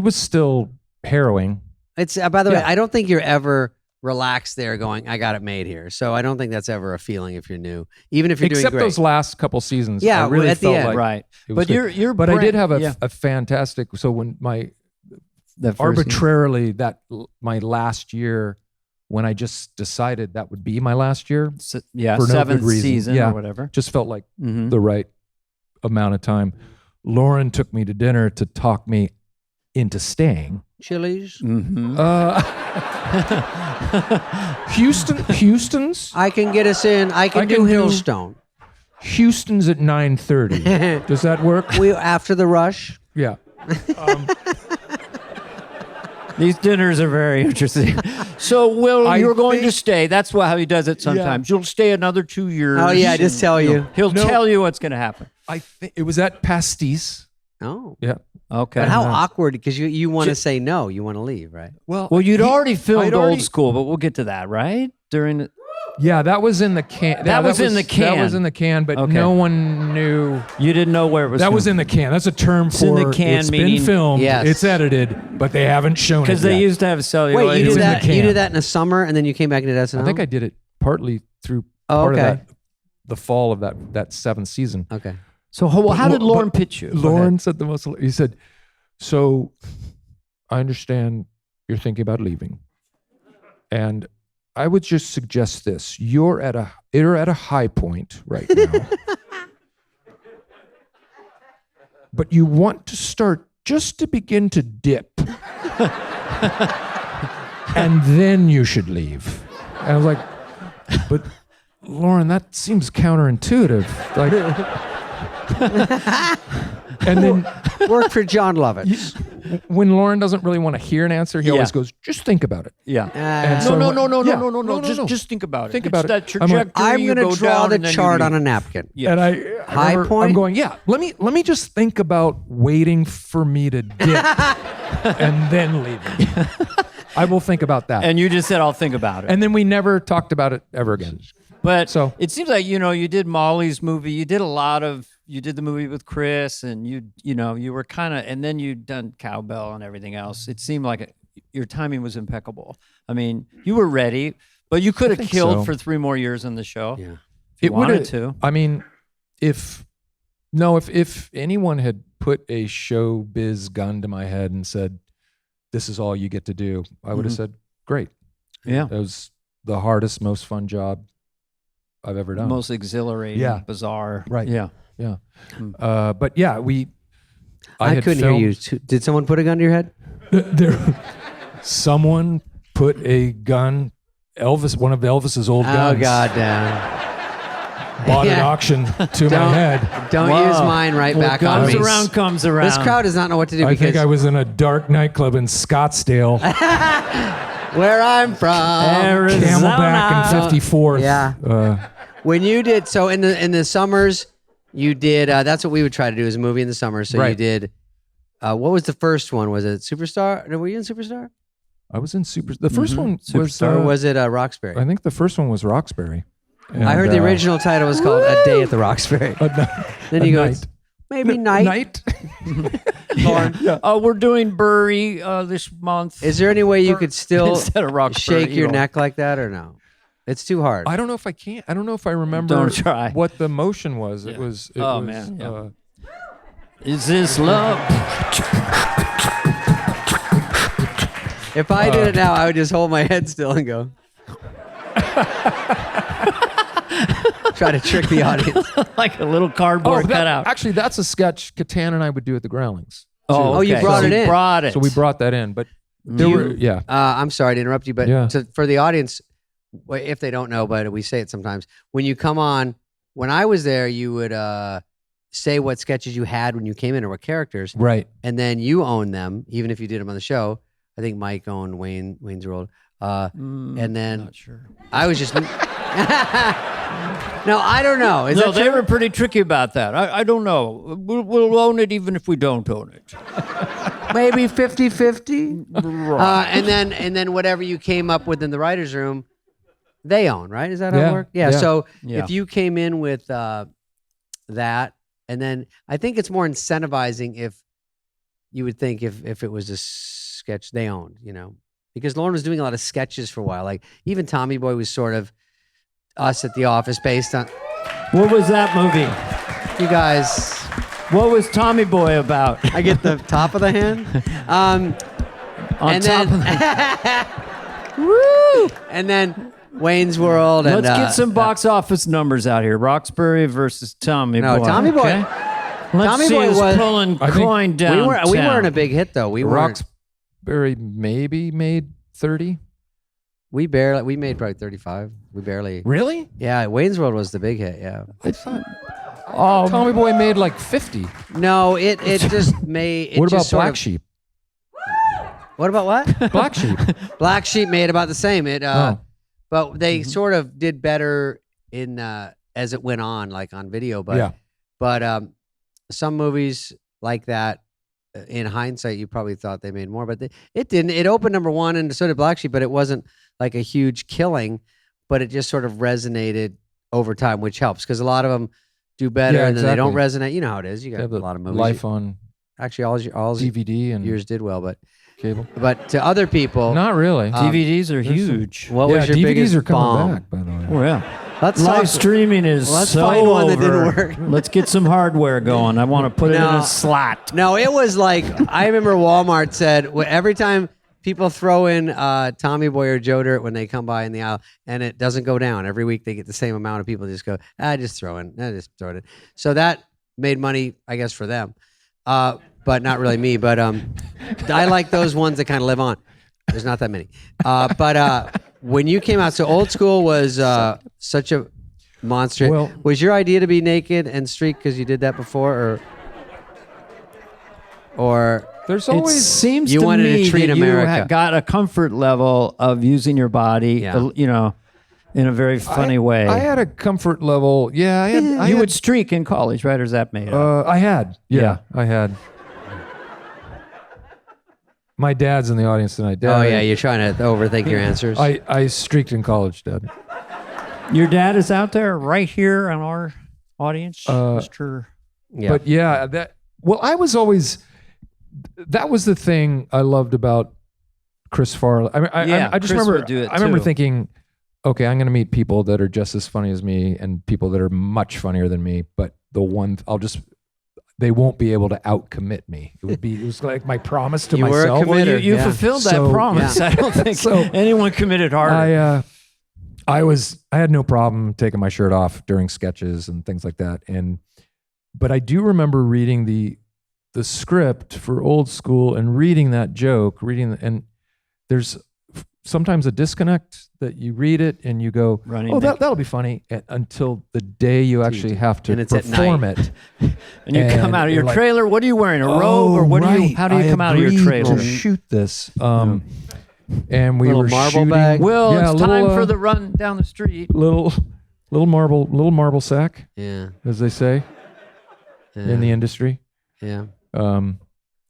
was still harrowing. It's by the way, I don't think you're ever relaxed there going, I got it made here. So I don't think that's ever a feeling if you're new, even if you're doing great. Except those last couple seasons. Yeah, I really at the felt end. like right. But I did have a fantastic. So when my my last year, when I just decided that would be my last year, for no 7th good reason. season or whatever, just felt like the right amount of time. Lauren took me to dinner to talk me into staying. Chili's? Houston's? I can get us in. I can do Hillstone. Houston's at 9:30. Does that work? After the rush? Yeah. These dinners are very interesting. So, Will, you're going to stay. That's how he does it sometimes. You'll stay another 2 years. Oh, yeah, just tell you. He'll tell you what's going to happen. I think it was at Pastis. Oh. Yeah. Okay. But how awkward, because you want to say no. You want to leave, right? Well, you'd already filmed Old School, but we'll get to that, right? Yeah, that was in the can. That was in the can. That was in the can, but no one knew. You didn't know where it was. That was in the can. That's a term for in the can, it's meaning, been filmed, yes. it's edited, but they haven't shown it because they used to have celluloid. Wait, you It's did in the that? can. You did that in the summer, and then you came back and did SNL? I think I did it partly through Oh, part okay. of the fall of that seventh season. Okay. So how did Lauren pitch you? Lauren said the most. He said, "So, I understand you're thinking about leaving, and I would just suggest this: you're at a high point right now, but you want to start just to begin to dip, and then you should leave." And I was like, "But Lauren, that seems counterintuitive." Like. And then Worked for John Lovitz. when Lauren doesn't really want to hear an answer, he always goes, "Just think about it." Yeah. And so No. Just think about it. Think about it. That trajectory I'm you going go to draw down the and then chart you on a napkin. Yeah. And I High remember, point? I'm going, let me just think about waiting for me to dip and then leaving. I will think about that. And you just said, I'll think about it. And then we never talked about it ever again. But So- it seems like, you did Molly's movie. You did you did the movie with Chris, and you were kind of, and then you'd done Cowbell and everything else. It seemed like your timing was impeccable. I mean, you were ready, but you could have killed so. for 3 more years on the show. Yeah. If you wanted to. I mean, if anyone had put a showbiz gun to my head and said, "This is all you get to do," I would have said, "Great." Yeah. It was the hardest, most fun job I've ever done. Most exhilarating, bizarre. Right. Yeah. Yeah. But yeah, I had couldn't filmed, hear you. Did someone put a gun to your head? Someone put a gun, one of Elvis's old guns, Oh, God damn. bought at auction to my head. Don't Whoa. use mine right back on Comes me. around, comes around. This crowd does not know what to do I because think I was in a dark nightclub in Scottsdale, where I'm from. Arizona. Camelback and 54th. Yeah. When you did, so in the summers, you did, that's what we would try to do as a movie in the summer. So you Right. did, what was the first one? Was it Superstar? Were you in Superstar? I was in The first one was, Superstar, or was it Roxbury? I think the first one was Roxbury. I heard the original title was called A Day at the Roxbury. Then you go, maybe Night. We're doing Bury this month. Is there any way you could still Instead of Roxbury, shake your neck like that or no? It's too hard. I don't know if I can. I don't know if I remember Don't try. what the motion was. It was. Man. Yeah. Is this love? If I did it now, I would just hold my head still and go. Try to trick the audience. Like a little cardboard cutout. Actually, that's a sketch Catan and I would do at the Growlings. Oh, you brought it in. Brought it. So we brought that in, but there were I'm sorry to interrupt you, but Yeah. for the audience, if they don't know, but we say it sometimes, when you come on, when I was there, you would say what sketches you had when you came in or what characters, right. and then you own them, even if you did them on the show. I think Mike owned Wayne's World. And then Not sure. I was just... No, I don't know. Is No, that they true? were pretty tricky about that. I don't know. We'll own it even if we don't own it. Maybe 50-50? Right. And then whatever you came up with in the writer's room, they own, right? Is that how it Yeah, works? Yeah. yeah. So Yeah. if you came in with that, and then I think it's more incentivizing if you would think if it was a sketch they owned, because Lauren was doing a lot of sketches for a while. Like even Tommy Boy was sort of us at the office based on What was that movie? you guys. What was Tommy Boy about? I get the top of the hand. On and top then, of woo! And then Wayne's World. And, Let's get some box office numbers out here. Roxbury versus Tommy No, Boy. Tommy Boy. Okay? Let's Tommy see Boy us was- pulling I think coin down. we weren't a big hit though. We weren't. Roxbury maybe made 30. We made probably 35. We barely. Really? Yeah, Wayne's World was the big hit. Yeah. I thought Tommy Boy made like 50. No, it just made. It What about just sort Black of- Sheep? What about what? Black Sheep. Black Sheep made about the same. But they sort of did better in as it went on, like on video. But some movies like that, in hindsight, you probably thought they made more, but it didn't. It opened number one, and so did Black Sheep, but it wasn't like a huge killing. But it just sort of resonated over time, which helps because a lot of them do better, and then they don't resonate. You know how it is. You got a lot of movies. Life on actually all DVD and yours did well, but cable. But to other people, not really. DVDs are huge. What was your DVDs biggest are coming bomb? back, by the way. Oh yeah. Live streaming is let's so find one that over. didn't work. Let's get some hardware going. I want to put it in a slot. No, it was like I remember Walmart said every time people throw in Tommy Boy or Joe Dirt when they come by in the aisle, and it doesn't go down. Every week they get the same amount of people just go, just throw it in. So that made money, I guess, for them, but not really me. But I like those ones that kind of live on. There's not that many. But when you came out, so Old School was such a monster. Well, was your idea to be naked and streak because you did that before, or there's It always seems you to wanted me to treat that America. you got a comfort level of using your body, in a very funny way. I had a comfort level. Yeah, I had. You would streak in college, right? Or is that made up? I had. Yeah, I had. My dad's in the audience tonight. Dad, oh yeah, you're trying to overthink your answers. I streaked in college, Dad. Your dad is out there right here on our audience, Mr. Yeah. But yeah, I was always. That was the thing I loved about Chris Farley. I mean, I just Chris remember. would do it I remember too. thinking, okay, I'm going to meet people that are just as funny as me and people that are much funnier than me. But they won't be able to outcommit me. It was like my promise to You were a myself. committer. Well, you Yeah. fulfilled that So- promise. I don't think So- anyone committed harder. I had no problem taking my shirt off during sketches and things like that. But I do remember reading the script for Old School and reading that joke, and there's sometimes a disconnect that you read it and you go, that'll be funny until the day you actually have to And it's at perform night. it. And you come out of your you're like, trailer. What are you wearing? A robe, or what do you? How do you come out of your trailer? To shoot this. And we Little were marble shooting. bag? Will, Yeah, it's a time little, for the run down the street. little marble sack, Yeah. as they say in the industry. Yeah.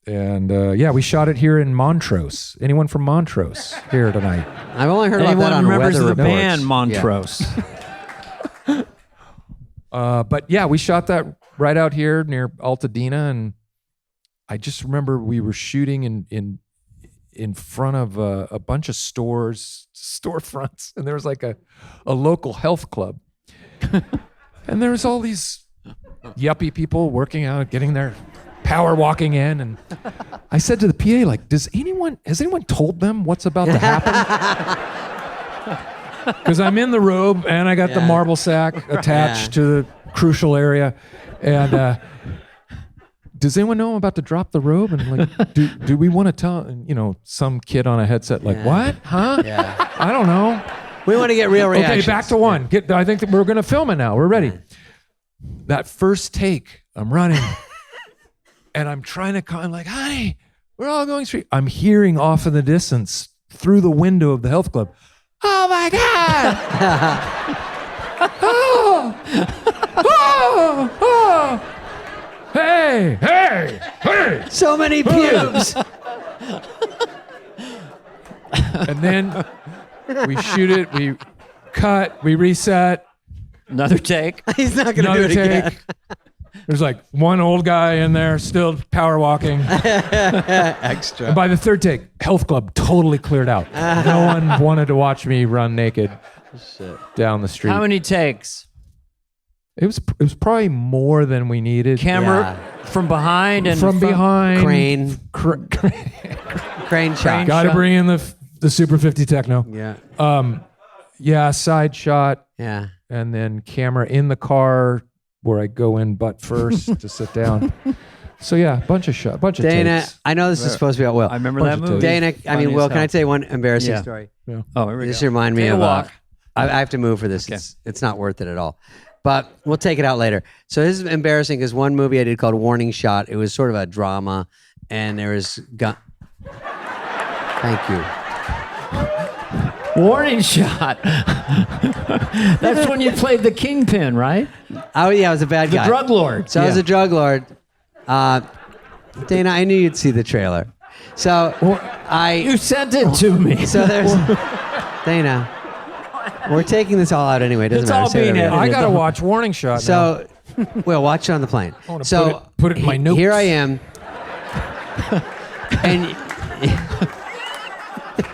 We shot it here in Montrose. Anyone from Montrose here tonight? I've only heard about Anyone that on remembers weather the reports. band Montrose? But yeah, we shot that right out here near Altadena, and I just remember we were shooting in front of a bunch of storefronts, and there was like a local health club, and there was all these yuppie people working out, getting their power walking in, and I said to the PA, like, has anyone told them what's about to happen? Because I'm in the robe and I got the marble sack attached to the crucial area, and does anyone know I'm about to drop the robe? And like, do we want to tell? And, some kid on a headset, like, what? Huh? Yeah. I don't know. We want to get real reactions. Okay, back to one. I think that we're going to film it now. We're ready. That first take, I'm running. And I'm trying to call, I'm like, honey, we're all going straight. I'm hearing off in the distance through the window of the health club, oh my God. oh. Hey. So many pubes. And then we shoot it, we cut, we reset. Another take. He's not going to do Another it again. take. There's like one old guy in there still power walking. Extra. And by the third take, health club totally cleared out. No one wanted to watch me run naked down the street. How many takes? It was probably more than we needed. Camera from behind and from behind. Crane shot. Got to bring in the Super 50 Techno. Yeah. Side shot. Yeah. And then camera in the car where I go in butt first to sit down. So yeah, bunch of Dana, takes. I know this is supposed to be about Will. I remember Bunch that of movie. Dana, Funny Will, as can I hell. tell you one embarrassing Yeah. story? Oh, here we Just go. remind me Take a of walk. I have to move for this. Okay. It's not worth it at all. But we'll take it out later. So this is embarrassing because one movie I did called Warning Shot. It was sort of a drama, and there was Thank you. Warning shot. That's when you played the kingpin, right? Oh yeah, I was a bad guy. The drug lord. So I was a drug lord. Dana, I knew you'd see the trailer. So You sent it to me. So there's Dana. We're taking this all out anyway. It doesn't It's matter. all Say being whatever. edited. I gotta watch Warning Shot. So we'll watch it on the plane. I wanna So put it in my notes. Here I am. And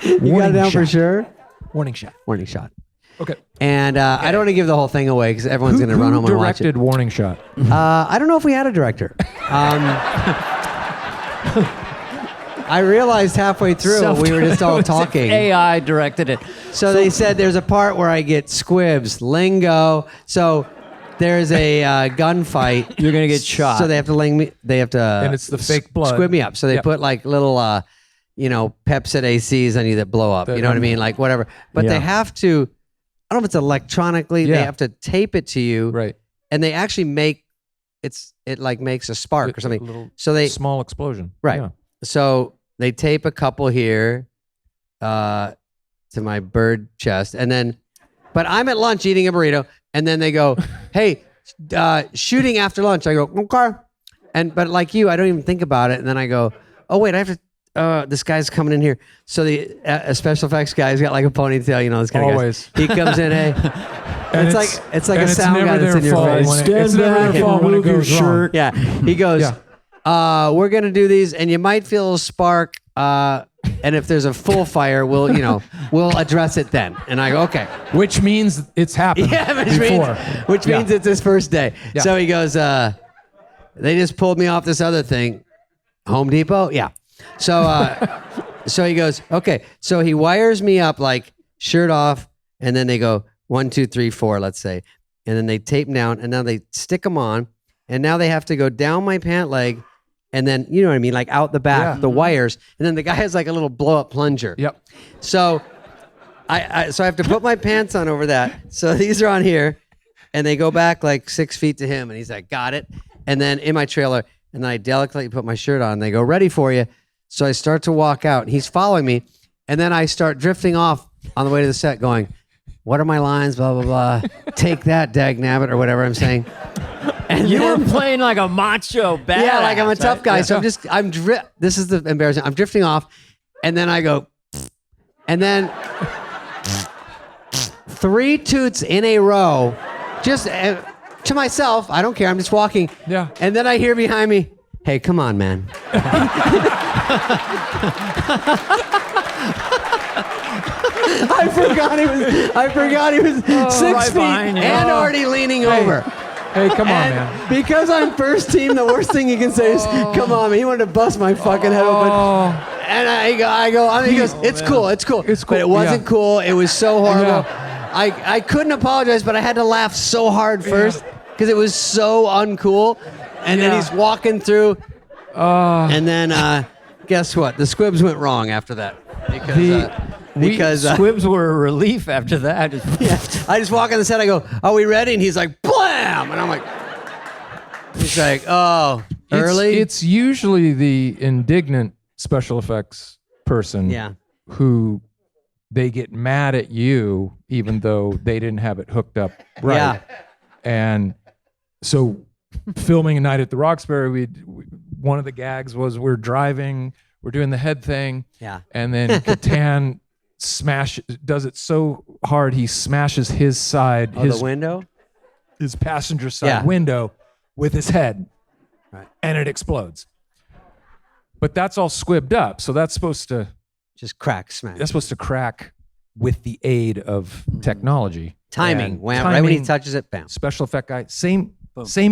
you got it down for sure? Warning Shot. Warning shot. Okay. And I don't want to give the whole thing away because everyone's going to run home and watch it. Who directed Warning Shot? I don't know if we had a director. I realized halfway through we were just all talking. AI directed it. So they said there's a part where I get squibs, lingo. So there's a gunfight. You're gonna get shot. So they have to And it's the fake blood. squib me up. So they put like little Pepsid ACs on you that blow up. You know what I mean? Like whatever. But they have to. I don't know if it's electronically. They have to tape it to you. Right. And they actually make it like makes a spark or something. So they small explosion. Right. Yeah. So they tape a couple here to my bird chest. And then, but I'm at lunch eating a burrito. And then they go, hey, shooting after lunch. I go, okay. But like you, I don't even think about it. And then I go, oh, wait, I have to, this guy's coming in here. So the special effects guy's got like a ponytail, this kind Always. of guy. He comes in, hey. And it's like a sound guy that's in your face. It's never their fault when it goes wrong. Yeah. He goes, we're going to do these and you might feel a spark. And if there's a full fire, we'll address it then. And I go, okay. Which means it's happened before. Which means it's his first day. Yeah. So he goes, they just pulled me off this other thing. Home Depot? Yeah. So so he goes, okay. So he wires me up like shirt off. And then they go 1, 2, 3, 4, let's say. And then they tape them down and now they stick them on. And now they have to go down my pant leg. And then, you know what I mean? Like out the back, the wires. And then the guy has like a little blow up plunger. Yep. So I have to put my pants on over that. So these are on here and they go back like 6 feet to him. And he's like, got it. And then in my trailer, and then I delicately put my shirt on. And they go, ready for you. So I start to walk out and he's following me. And then I start drifting off on the way to the set going, what are my lines? Blah, blah, blah. Take that, dag nabbit, or whatever I'm saying. And you were playing like a macho badass. Yeah, like I'm a tough guy. Yeah. So this is the embarrassing. I'm drifting off. And then I go, and then 3 toots in a row, just to myself. I don't care. I'm just walking. Yeah. And then I hear behind me, hey, come on, man. I forgot he was 6 feet and already leaning over. Hey, come on, man. Because I'm first team, the worst thing you can say is, come on, man. He wanted to bust my fucking head open. And he goes, it's cool. But it wasn't cool. It was so horrible. I couldn't apologize, but I had to laugh so hard first because it was so uncool. And then he's walking through. And then guess what? The squibs went wrong after that. Because squibs were a relief after that. I just walk on the set. I go, "Are we ready?" And he's like, "Blam!" And I'm like, he's like, "Oh, early." It's usually the indignant special effects person, who they get mad at you even though they didn't have it hooked up right. Yeah. And so, filming A Night at the Roxbury, one of the gags was we're driving, we're doing the head thing, and then Catan does it so hard he smashes his side, the window, his passenger side window with his head, and it explodes. But that's all squibbed up, so that's supposed to just smash. That's supposed to crack with the aid of technology. Timing, right when he touches it, bam. Special effect guy, same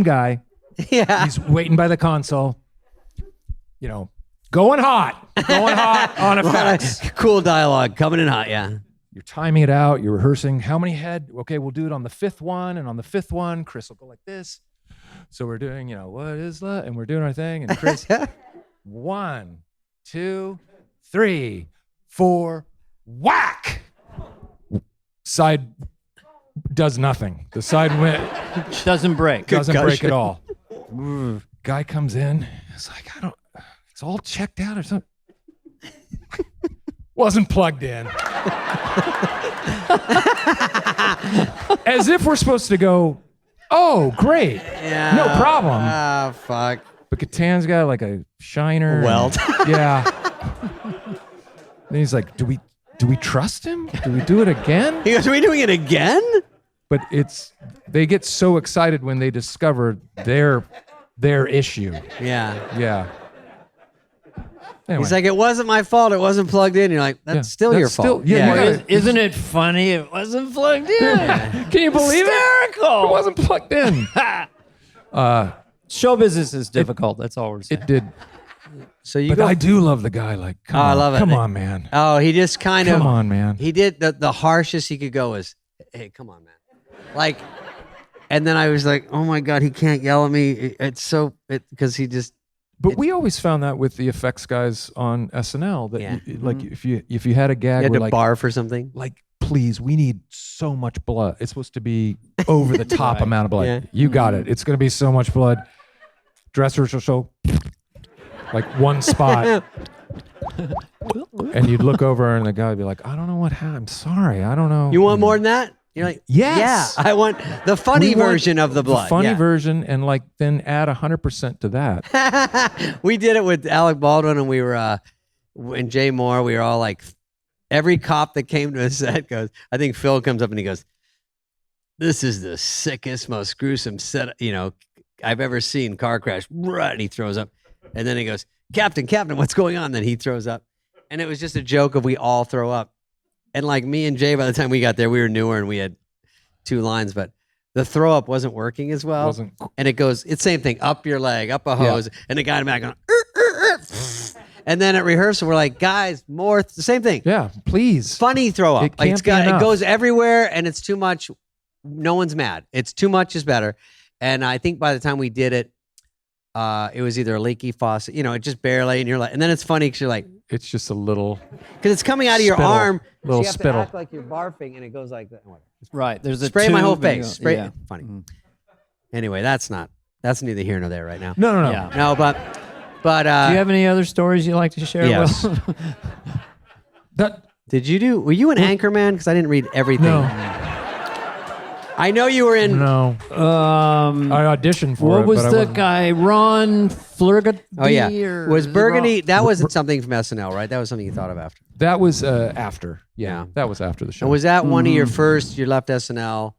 guy. Yeah, he's waiting by the console. Going hot on effects. Cool dialogue, coming in hot, yeah. You're timing it out. You're rehearsing how many head. Okay, we'll do it on the 5th one, and on the 5th one, Chris will go like this. So we're doing, what is that? And we're doing our thing, and Chris, 1, 2, 3, 4, whack! Side does nothing. The side doesn't break. Doesn't break at all. Guy comes in. It's like, it's all checked out or something. wasn't plugged in. As if we're supposed to go, oh, great. Yeah. No problem. Ah, fuck. But Catan's got like a shiner. Weld. Yeah. And he's like, do we trust him? Do we do it again? He goes, are we doing it again? But they get so excited when they discover their issue. Yeah. Yeah. Anyway. He's like, it wasn't my fault. It wasn't plugged in. You're like, that's still your fault. Isn't it funny? It wasn't plugged in. Can you believe Hysterical. it? It wasn't plugged in. Show business is difficult. That's all we're saying. It did. So you But go. I do love the guy. Like, come on, I love it. Come on, man. Oh, he just kind of. Come on, man. He did the harshest he could go is, hey, come on, man. Like, and then I was like, oh my God, he can't yell at me. It's so, because he just. But we always found that with the effects guys on SNL that Yeah. like if you had a gag, You had where to like, barf or something. like, please, we need so much blood. It's supposed to be over the top Right. amount of blood. Yeah. You got it. It's going to be so much blood. Dressers will show like one spot. And you'd look over and the guy would be like, I don't know what happened. I'm sorry. I don't know. You want more than that? You're like, Yes. Yeah, I want the funny We want version of the blood. The funny yeah. version and like then add 100% to that. We did it with Alec Baldwin, and we were, and Jay Moore, we were all like, every cop that came to the set goes, I think Phil comes up and he goes, this is the sickest, most gruesome set, I've ever seen car crash. And he throws up. And then he goes, Captain, what's going on? Then he throws up. And it was just a joke of we all throw up. And like me and Jay, by the time we got there, we were newer and we had 2 lines, but the throw up wasn't working as well. And it goes, it's same thing, up your leg, up a hose, and the guy in the back going, and then at rehearsal, we're like, guys, more, the same thing. Yeah, please. Funny throw up. It can't be it enough. goes everywhere and it's too much. No one's mad. It's too much is better. And I think by the time we did it, it was either a leaky faucet, it just barely, and you're like, and then it's funny because you're like, It's just a little. because it's coming out of your Spittle. arm, so Little you have spittle. to act like you're barfing, and it goes like that. Right. There's a Spray my whole tube and face. you- Spray. yeah. Funny. Anyway, that's neither here nor there right now. No. Yeah. No, but Do you have any other stories you'd like to share? Yes. Will? were you an Anchorman? Because I didn't read everything. No. I know you were in. No. I auditioned for it. What was but I the wasn't. guy? Ron Flurgady? Oh yeah, or was Burgundy? Ron- That wasn't something from SNL, right? That was something you thought of after. That was after. Yeah. Yeah. That was after the show. And was that one of your first? You left SNL.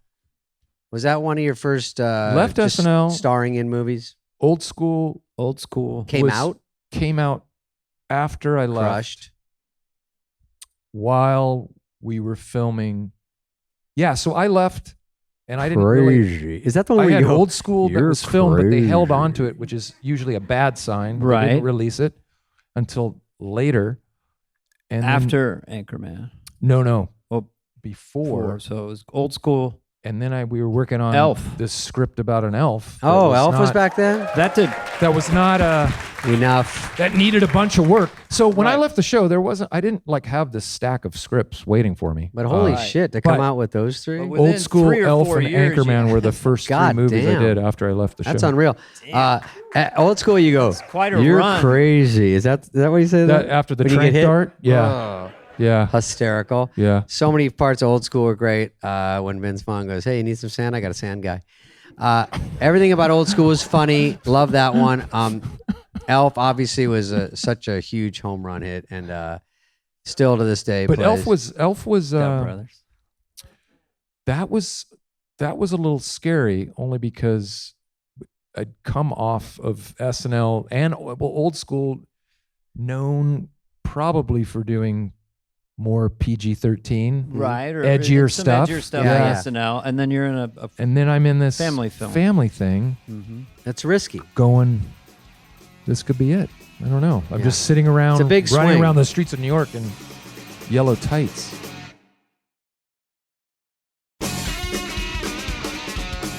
Was that one of your first? Left just SNL. starring in movies. Old School Old school. Came out after I left. crushed. While we were filming. Yeah, so I left and I didn't really. Is that the one I where had you go, Old School that "You're was filmed, but they held crazy." on to it, which is usually a bad sign. They Right. didn't release it until later. And then- After Anchorman. no. Well, Before. So it was old school. And then we were working on Elf. this script about an elf. that Oh, Elf was not- back then. That did. That was not Enough. that needed a bunch of work. So when I Right. left the show, I didn't like have this stack of scripts waiting for me. But holy Right. shit, to come But- out with those three, But within Old School, 3 or Elf, 4 and years, Anchorman were the first God 3 movies I damn. did after I left the show. that's unreal. At Old School, you go. quite a You're run. crazy. Is that what you say? That, after the When you get trank hit? dart? Yeah. Oh, Yeah. hysterical. Yeah. So many parts of Old School were great. When Vince Vaughn goes, "Hey, you need some sand? I got a sand guy." Everything about Old School is funny. Love that one. Elf obviously was such a huge home run hit, and still to this day. But plays. Elf was Step Brothers. that was a little scary only because I'd come off of SNL and Old School, known probably for doing more PG-13, Right. Or edgier some stuff. Edgier stuff Yeah, on yeah. SNL. And then you're in a And then I'm in this Family film. thing That's risky. going, this could be it. I don't know. I'm Yeah. just sitting around, It's a big running swing. around the streets of New York in yellow tights.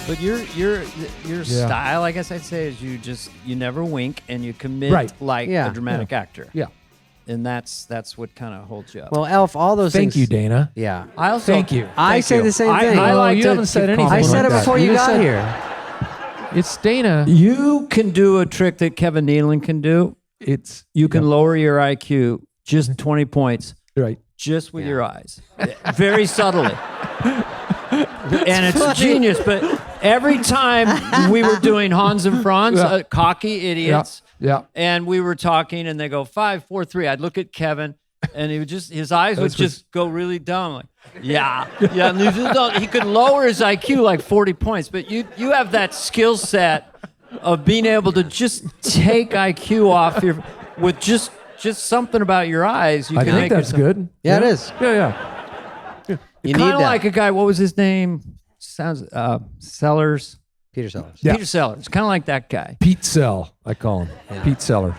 But your style, I guess I'd say, is you never wink and you commit Right. like Yeah. a dramatic actor. Yeah. And that's what kind of holds you up. Well, Elf, all those Thank things. you, Dana. Yeah. I also Thank you. I Thank say you. the same thing. I like you to haven't said keep anything. I compliments. said it like before that. you You got said- here. It's Dana. You can do a trick that Kevin Nealon can do. It's You can lower your IQ just 20 points Right. Just with your eyes. Very subtly. And it's genius, but every time we were doing Hans and Franz, cocky idiots, and we were talking and they go 5, 4, 3, I'd look at Kevin and he would his eyes would just go really dumb, like, and he could lower his IQ like 40 points, but you have that skill set of being able to just take IQ off with just something about your eyes. You I can think that's good. Yeah, it is. Yeah. You kind need of that. like a guy. What was his name? Sounds Sellers. Peter Sellers. Yeah. Peter Sellers. Kind of like that guy. Pete Sell, I call him. Yeah. Pete Sellers.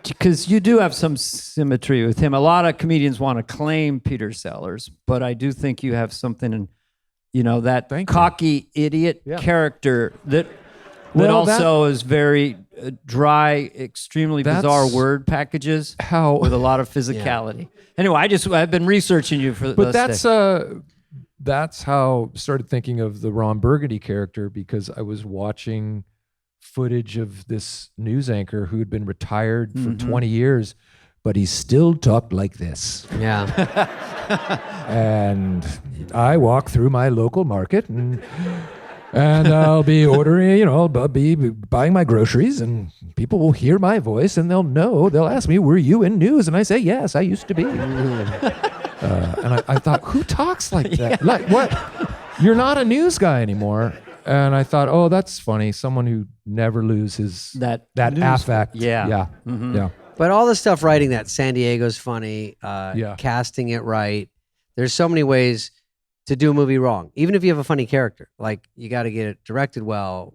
Because you do have some symmetry with him. A lot of comedians want to claim Peter Sellers, but I do think you have something in, that cocky idiot character that also is very dry, extremely bizarre word packages with a lot of physicality. Anyway, I've been researching you for. But that's how I started thinking of the Ron Burgundy character, because I was watching footage of this news anchor who had been retired for 20 years, but he still talked like this. Yeah. And I walk through my local market and I'll be ordering, I'll be buying my groceries, and people will hear my voice and they'll ask me, were you in news? And I say, yes, I used to be. And I thought, who talks like that? Yeah. Like, what? You're not a news guy anymore. And I thought, oh, that's funny. Someone who never loses that affect. Yeah. Yeah. But all the stuff writing that San Diego's funny, casting it right. There's so many ways to do a movie wrong. Even if you have a funny character, like you got to get it directed well,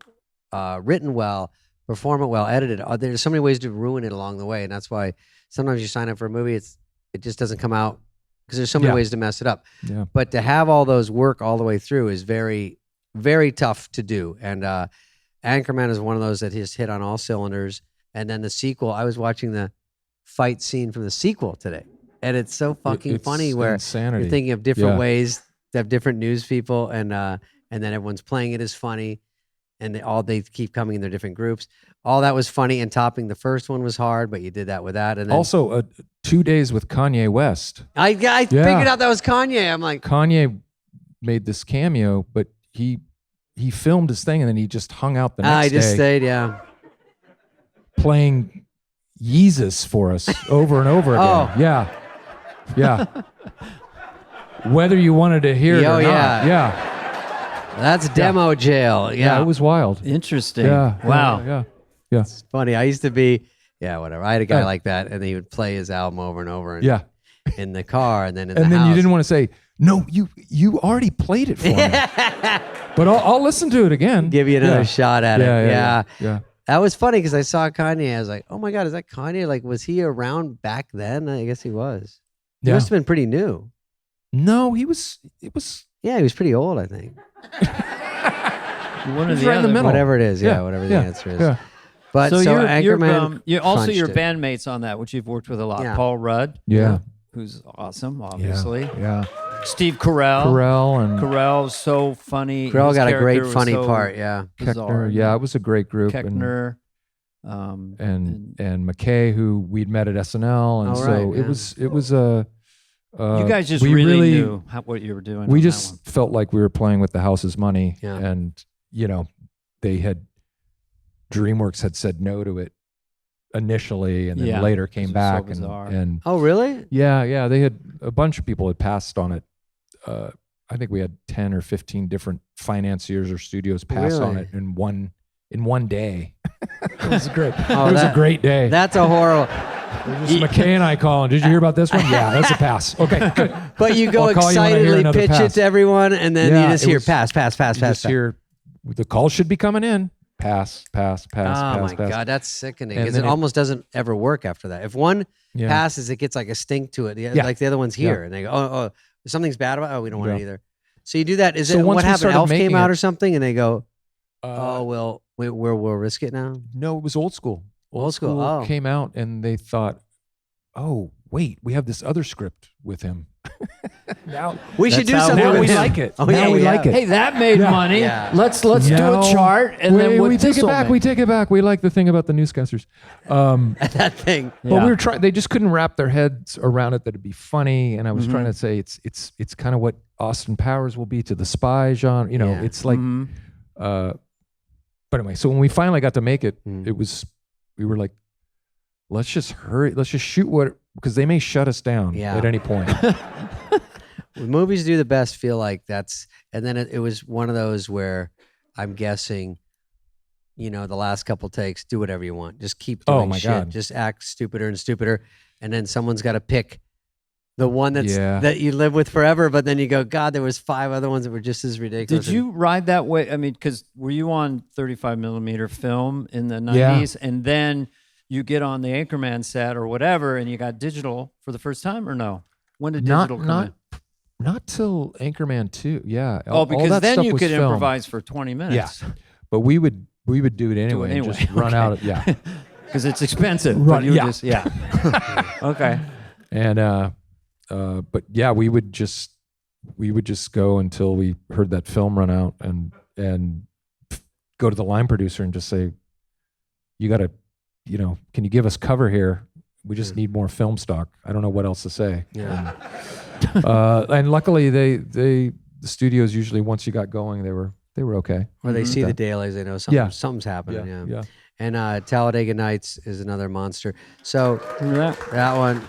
written well, perform it well, edited. There's so many ways to ruin it along the way. And that's why sometimes you sign up for a movie, it just doesn't come out because there's so many ways to mess it up. Yeah. But to have all those work all the way through is very, very tough to do. And Anchorman is one of those that just hit on all cylinders. And then the sequel, I was watching the fight scene from the sequel today. And it's so fucking funny where insanity. You're thinking of different ways to have different news people. And then everyone's playing it as funny. And they keep coming in their different groups. All that was funny, and topping the first one was hard, but you did that with that. And then, also, 2 days with Kanye West. I figured out that was Kanye. I'm like, Kanye made this cameo, but he filmed his thing and then he just hung out the next day. I just stayed, playing Yeezus for us over and over again. Yeah. Whether you wanted to hear it or not. Yeah. That's demo jail. Yeah, it was wild. Interesting. Yeah. Wow. Yeah. It's funny. I used to be, whatever. I had a guy like that, and he would play his album over and over. In the car, and then in the house. And then you didn't want to say, no, you already played it for me. But I'll listen to it again. Give you another shot at it. Yeah. That was funny because I saw Kanye. I was like, oh my God, is that Kanye? Like, was he around back then? I guess he was. He must have been pretty new. No, it was. Yeah, he was pretty old, I think. One of the right in the middle. Whatever it is, whatever the answer is. Yeah. But so Anchorman, you're also your bandmates on that, which you've worked with a lot. Yeah. Paul Rudd, who's awesome, obviously. Yeah. Steve Carell. Carell's so funny. Carell got a great funny so part. Yeah. Bizarre. Keckner, it was a great group. Keckner. And McKay, who we'd met at SNL, and it was a. You guys just really knew what you were doing. We just felt like we were playing with the house's money, and DreamWorks had said no to it initially, and then later came back. And oh, really? Yeah. They had a bunch of people had passed on it. I think we had 10 or 15 different financiers or studios pass on it in one day. It was great. It was a great day. That's a horrible. McKay and I calling. Did you hear about this one? Yeah, that's a pass. Okay, good. But you go excitedly pitch it to everyone, and then you just hear pass. You just hear the call should be coming in. Pass. Oh my God, that's sickening. Because it almost doesn't ever work after that. If one passes, it gets like a stink to it. Like the other one's here, and they go, oh, something's bad about it. Oh, we don't want it either. So you do that. Is it what happened? Elf came out or something, and they go, we'll risk it now. No, it was old school. Old school came out, and they thought, oh wait, we have this other script with him. Now we should do how something. now with we him. like it. Oh, now yeah, we yeah. like it. Hey, that made money. Yeah. Let's do No, a chart and then we take it this'll back. make. We take it back. We like the thing about the newscasters. That thing. Well, we were trying. They just couldn't wrap their heads around it that it'd be funny. And I was trying to say it's kind of what Austin Powers will be to the spy genre. You know, it's like. But anyway, so when we finally got to make it, we were like, let's just hurry. Let's just shoot because they may shut us down at any point. When movies do the best, feel like that's, and then it was one of those where I'm guessing, the last couple takes, do whatever you want. Just keep doing shit. God. Just act stupider and stupider. And then someone's got to pick the one that you live with forever. But then you go, God, there was 5 other ones that were just as ridiculous. Did you ride that way? I mean, because were you on 35 millimeter film in the 90s? And then you get on the Anchorman set or whatever, and you got digital for the first time, or no? When did digital come in? Not till Anchorman 2. Yeah. Because then you could improvise for 20 minutes. Yeah. But we would do it anyway. And just run out of because it's expensive. But you just okay. And but yeah, we would just go until we heard that film run out and go to the line producer and just say, you got to, can you give us cover here? We just need more film stock. I don't know what else to say. Yeah. And luckily the studios usually, once you got going, they were okay. Or they see the dailies, they know something's happening. Yeah. And Talladega Nights is another monster. So that one,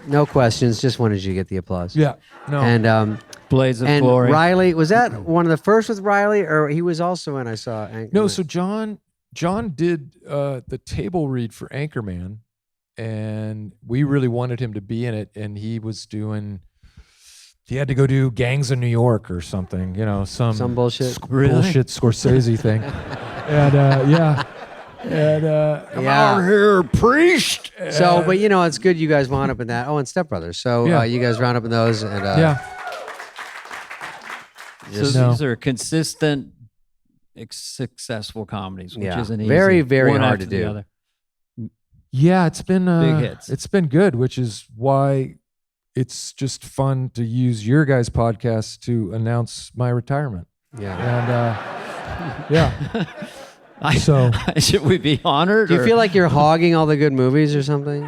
no questions. Just wanted you to get the applause. Yeah. No. And Blades of Glory. Riley, was that one of the first with Riley, or he was also in? I saw. No. So John did the table read for Anchorman, and we really wanted him to be in it, and he was doing. He had to go do Gangs of New York or something, some bullshit, bullshit Scorsese thing, and I'm out here, priest. So, but it's good you guys wound up in that. Oh, and Step Brothers. So you guys round up in those, and these are consistent, successful comedies, which isn't easy. Very, very hard to do. Yeah, it's been big hits. It's been good, which is why it's just fun to use your guys' podcast to announce my retirement. Yeah. And so should we be honored? Do you feel like you're hogging all the good movies or something?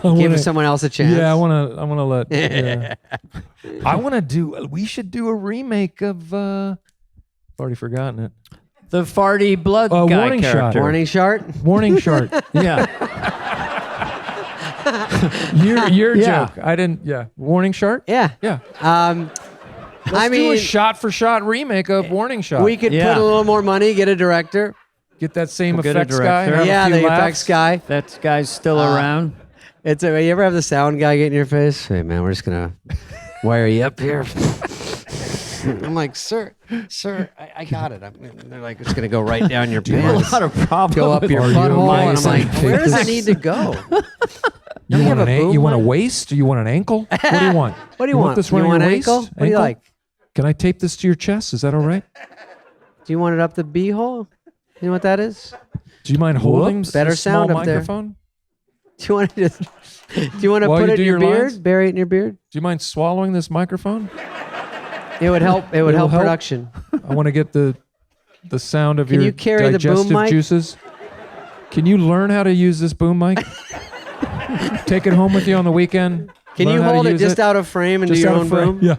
Giving someone else a chance? Yeah, I want to let. I want to do. We should do a remake of. I've already forgotten it. The farty blood guy Warning character. Shot. Warning Shot. Warning Shot. Yeah. Your joke. I didn't. Yeah. Warning Shot. Yeah. Yeah. Let's do a shot-for-shot remake of Warning Shot. We could put a little more money, get a director. Get that same effects guy. The effects guy. That guy's still around. You ever have the sound guy get in your face? Hey, man, we're just going to wire you up here. I'm like, sir, I got it. They're like, it's going to go right down your pants. A lot of problems. Go up your butthole. And I'm like, where does it need to go? You want a waist? Or you want an ankle? What do you want? What do you want? This you one want your an waist? ankle? What do you like? Can I tape this to your chest? Is that all right? Do you want it up the beehole? You know what that is? Do you mind holding better the sound small up there. microphone? Do you want to put it in your beard? Lines? Bury it in your beard? Do you mind swallowing this microphone? It would help. It would help production. I want to get the sound of your you carry digestive the boom mic? juices. Can you learn how to use this boom mic? Take it home with you on the weekend. Can you hold it just out of frame and do your own boom? Yeah.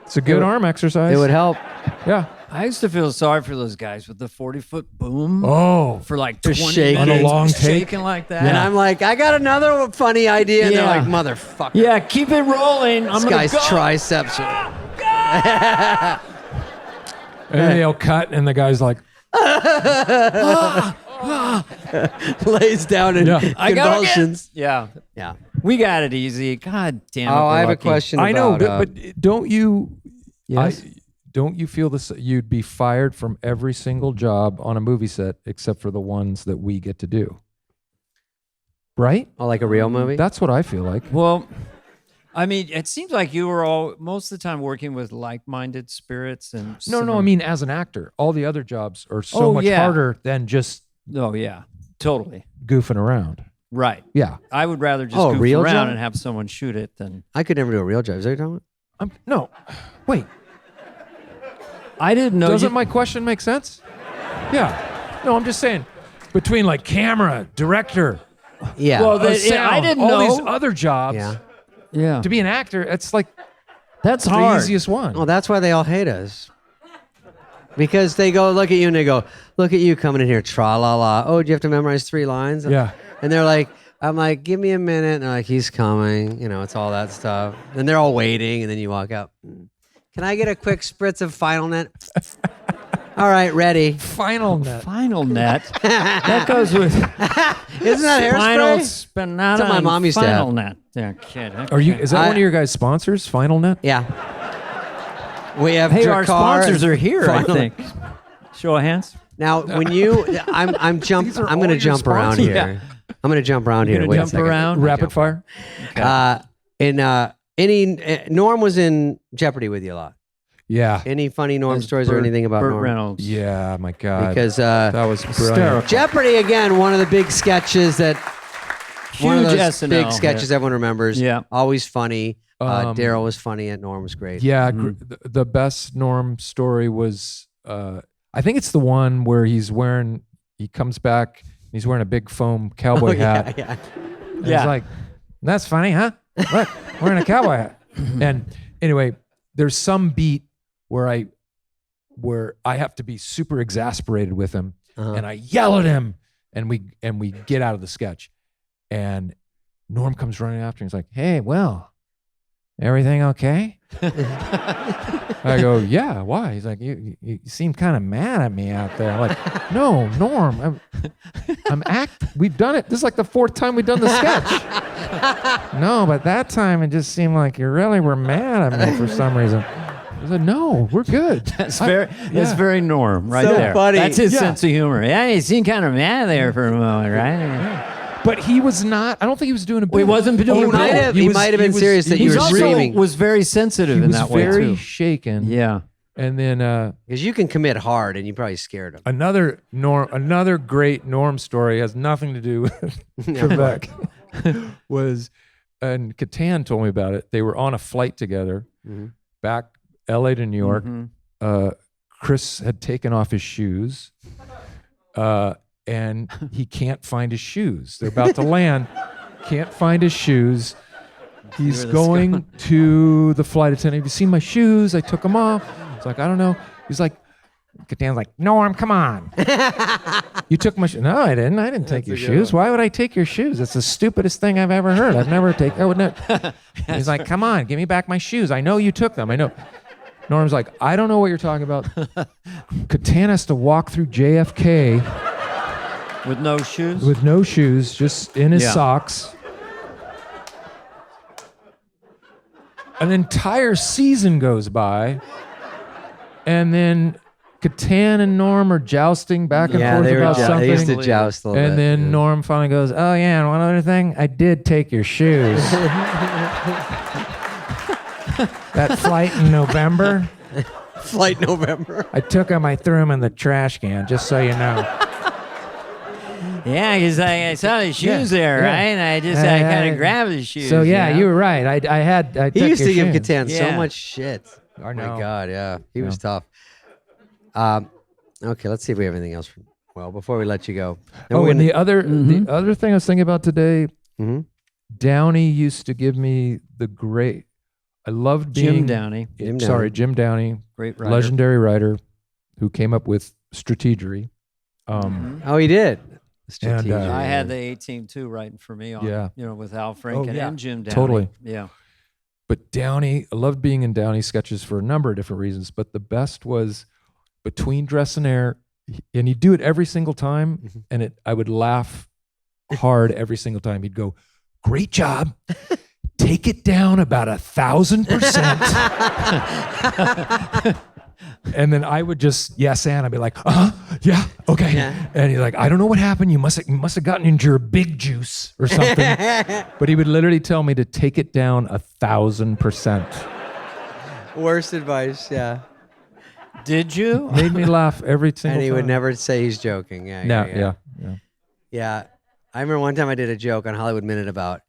It's a good arm exercise. It would help. Yeah. I used to feel sorry for those guys with the 40-foot boom. Oh. For like Just 20 shaking. minutes. On a long take. Shaking like that. And I'm like, I got another funny idea. And they're like, motherfucker. Yeah, keep it rolling. This guy's triceps. And then they'll cut, and the guy's like, lays down in convulsions. Yeah. Yeah. We got it easy. God damn it. Oh, I have a question. I know, about, but don't you? Yes? Don't you feel this? You'd be fired from every single job on a movie set except for the ones that we get to do, right? Oh, like a real movie? That's what I feel like. Well, I mean, it seems like you were all most of the time working with like-minded spirits and. No. I mean, as an actor, all the other jobs are so much harder than just. Oh yeah, totally. Goofing around. Right. Yeah. I would rather just Oh, a goof real around job? and have someone shoot it than. I could never do a real job. Is that what you're talking about? No. Wait. I didn't know. Doesn't my question make sense? Yeah. No, I'm just saying. Between like camera, director, Yeah. Well, sound, I didn't all know. these other jobs. yeah. Yeah. To be an actor, it's like That's the hard. easiest one. Well, that's why they all hate us. Because they go look at you and they go, look at you coming in here, tra la la. Oh, do you have to memorize 3 lines? Yeah. And they're like, I'm like, give me a minute. And they're like, he's coming. You know, it's all that stuff. And they're all waiting. And then you walk out. Can I get a quick spritz of Final Net? All right, ready. Final net. Final net. That goes with Isn't that Final hairspray? Spinata. That's what my mom used to Final have. net. Yeah, kid. Are you? Is that one of your guys' sponsors? Final net. Yeah. We have Hey, our Drakkar sponsors and are here. Final- I think. Show of hands. Now, when you, I'm going These are to all your jump around sponsors? here. Yeah. I'm going to jump around You're here. gonna Wait a jump second. around. Rapid fire. Norm was in Jeopardy with you a lot. Yeah. Any funny Norm stories or anything about Burt Norm? Reynolds. Yeah. My God. Because that was brilliant. Hysterical. Jeopardy again, one of the big sketches that one of Huge those SNL. big sketches everyone remembers. Yeah. Always funny. Daryl was funny. And Norm was great. Yeah. The best Norm story was, I think it's the one where he comes back, he's wearing a big foam cowboy hat. Yeah. And he's like, that's funny, huh? Look, wearing a cowboy hat. And anyway, there's some beat where I have to be super exasperated with him, and I yell at him, and we get out of the sketch, and Norm comes running after, and he's like, "Hey, well, everything okay?" I go, "Yeah, why?" He's like, "You seem kind of mad at me out there." I'm like, "No, Norm, we've done it. This is like the 4th time we've done the sketch." "No, but that time it just seemed like you really were mad at me for some reason." I said, "No, we're good." That's very Norm right So there. funny. That's his Yeah. sense of humor. Yeah, you seemed kind of mad there for a moment, right? But he was not. I don't think he was doing a bit. He wasn't doing He a might bit. have, he might have been serious that He you were also screaming. was very sensitive He in was that way very too. shaken. Yeah. And then Because you can commit hard and you probably scared him. another great Norm story has nothing to do with Trebek. Was, and Catan told me about it. They were on a flight together, back L.A. to New York. Chris had taken off his shoes, and he can't find his shoes. They're about to land, can't find his shoes. He's going to the flight attendant. "Have you seen my shoes? I took them off." It's like, "I don't know." He's like, Catan's like, "Norm, come on. You took my shoes." "No, I didn't. I didn't take your shoes. Why would I take your shoes? It's the stupidest thing I've ever heard. I would never. He's like, "Come on, give me back my shoes. I know you took them. I know." Norm's like, "I don't know what you're talking about." Catan has to walk through JFK With no shoes? with no shoes, just in his socks. An entire season goes by, and then Catan and Norm are jousting back and forth about something. They used to joust a little bit. And then Norm finally goes, "Oh yeah, and one other thing, I did take your shoes." That flight in November, Flight November. I took them, I threw them in the trash can, just so you know. Yeah, because I saw the shoes there, right? And I kind of grabbed the shoes. So yeah, you know? you were right. I He took used your to give shoes. Catan so Yeah. much shit. I Oh know. my God, yeah. He was tough. Okay, let's see if we have anything else. Before we let you go. And the other thing I was thinking about today, Mhm. Downey used to give me the great. I loved being Jim Downey, Jim Downey, great writer. legendary writer, who came up with strategery. Oh, he did. Strategic. I had the 18-2 writing for me on, Yeah. with Al Franken yeah. and Jim Downey. Totally. Yeah. But Downey, I loved being in Downey sketches for a number of different reasons. But the best was between dress and air, and he'd do it every single time, and I would laugh hard every single time. He'd go, "Great job. Take it down about 1,000%." And then I would just yes and I'd be like, yeah, okay. Yeah. And he's like, "I don't know what happened. You must have gotten into your big juice or something." But he would literally tell me to take it down 1,000%. Worst advice, yeah. Did you? Made me laugh every single And he time. would never say he's joking. Yeah. No, yeah. Yeah. I remember one time I did a joke on Hollywood Minute about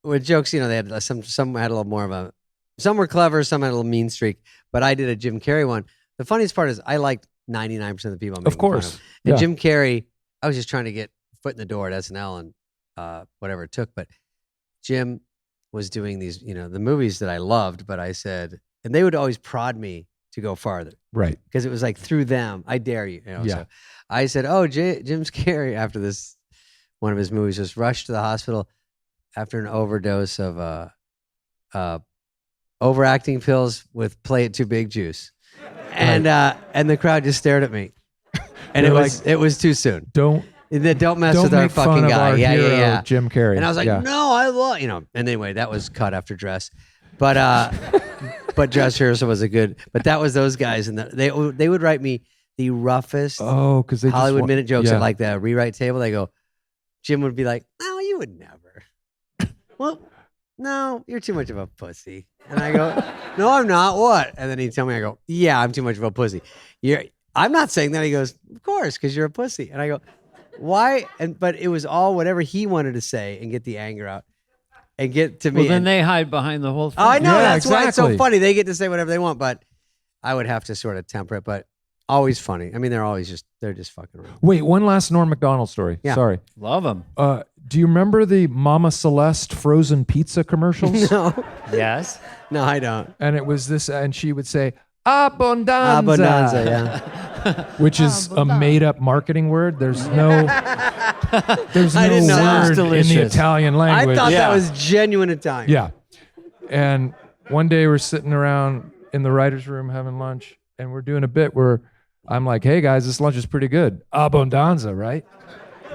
with jokes. They had some had a little more of a. Some were clever, some had a little mean streak. But I did a Jim Carrey one. The funniest part is I liked 99% of the people I'm making fun of. And Jim Carrey, I was just trying to get foot in the door at SNL and whatever it took. But Jim was doing these, the movies that I loved. But I said, and they would always prod me to go farther, right? Because it was like through them, I dare you. So I said, "Oh, Jim Carrey after this, one of his movies was rushed to the hospital after an overdose of overacting pills with Play It Too Big juice," and the crowd just stared at me, and it was too soon. Don't mess with our fucking guy. Yeah. Jim Carrey. And I was like, no, I love And anyway, that was cut after Dress, but Dress Rehearsal was a good. But that was those guys, and they would write me the roughest. Because they Hollywood Minute jokes at like the rewrite table. They go, Jim would be like, "No, you would never." Well, no, you're too much of a pussy. And I go, "No, I'm not." What? And then he'd tell me, I go, "Yeah, I'm too much of a pussy." I'm not saying that. He goes, "Of course, because you're a pussy." And I go, "Why?" But it was all whatever he wanted to say and get the anger out and get to me. Well, then they hide behind the whole thing. Oh, I know. That's why it's so funny. They get to say whatever they want, but I would have to sort of temper it. But always funny. I mean, they're just fucking around. Wait, one last Norm Macdonald story. Yeah. Sorry. Love him. Do you remember the Mama Celeste frozen pizza commercials? No. Yes. No, I don't. And it was this, and she would say, "Abundanza." Abundanza, yeah. Which is a made-up marketing word. There's no word in the Italian language. I thought that was genuine Italian. Yeah. And one day we're sitting around in the writer's room having lunch, and we're doing a bit where I'm like, "Hey guys, this lunch is pretty good. Abundanza, right?"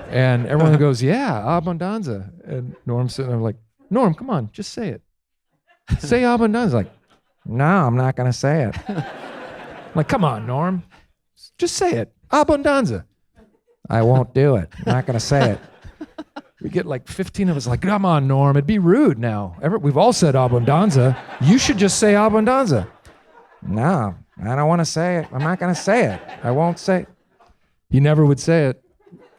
And everyone goes, "Yeah, abundanza." And Norm's sitting there like, "Norm, come on, just say it. Say abundanza." Like, "No, I'm not going to say it." I'm like, "Come on, Norm. Just say it. Abundanza." "I won't do it. I'm not going to say it." We get like 15 of us like, "Come on, Norm. It'd be rude now. We've all said abundanza. You should just say abundanza." "No, I don't want to say it. I'm not going to say it. I won't say it." He never would say it.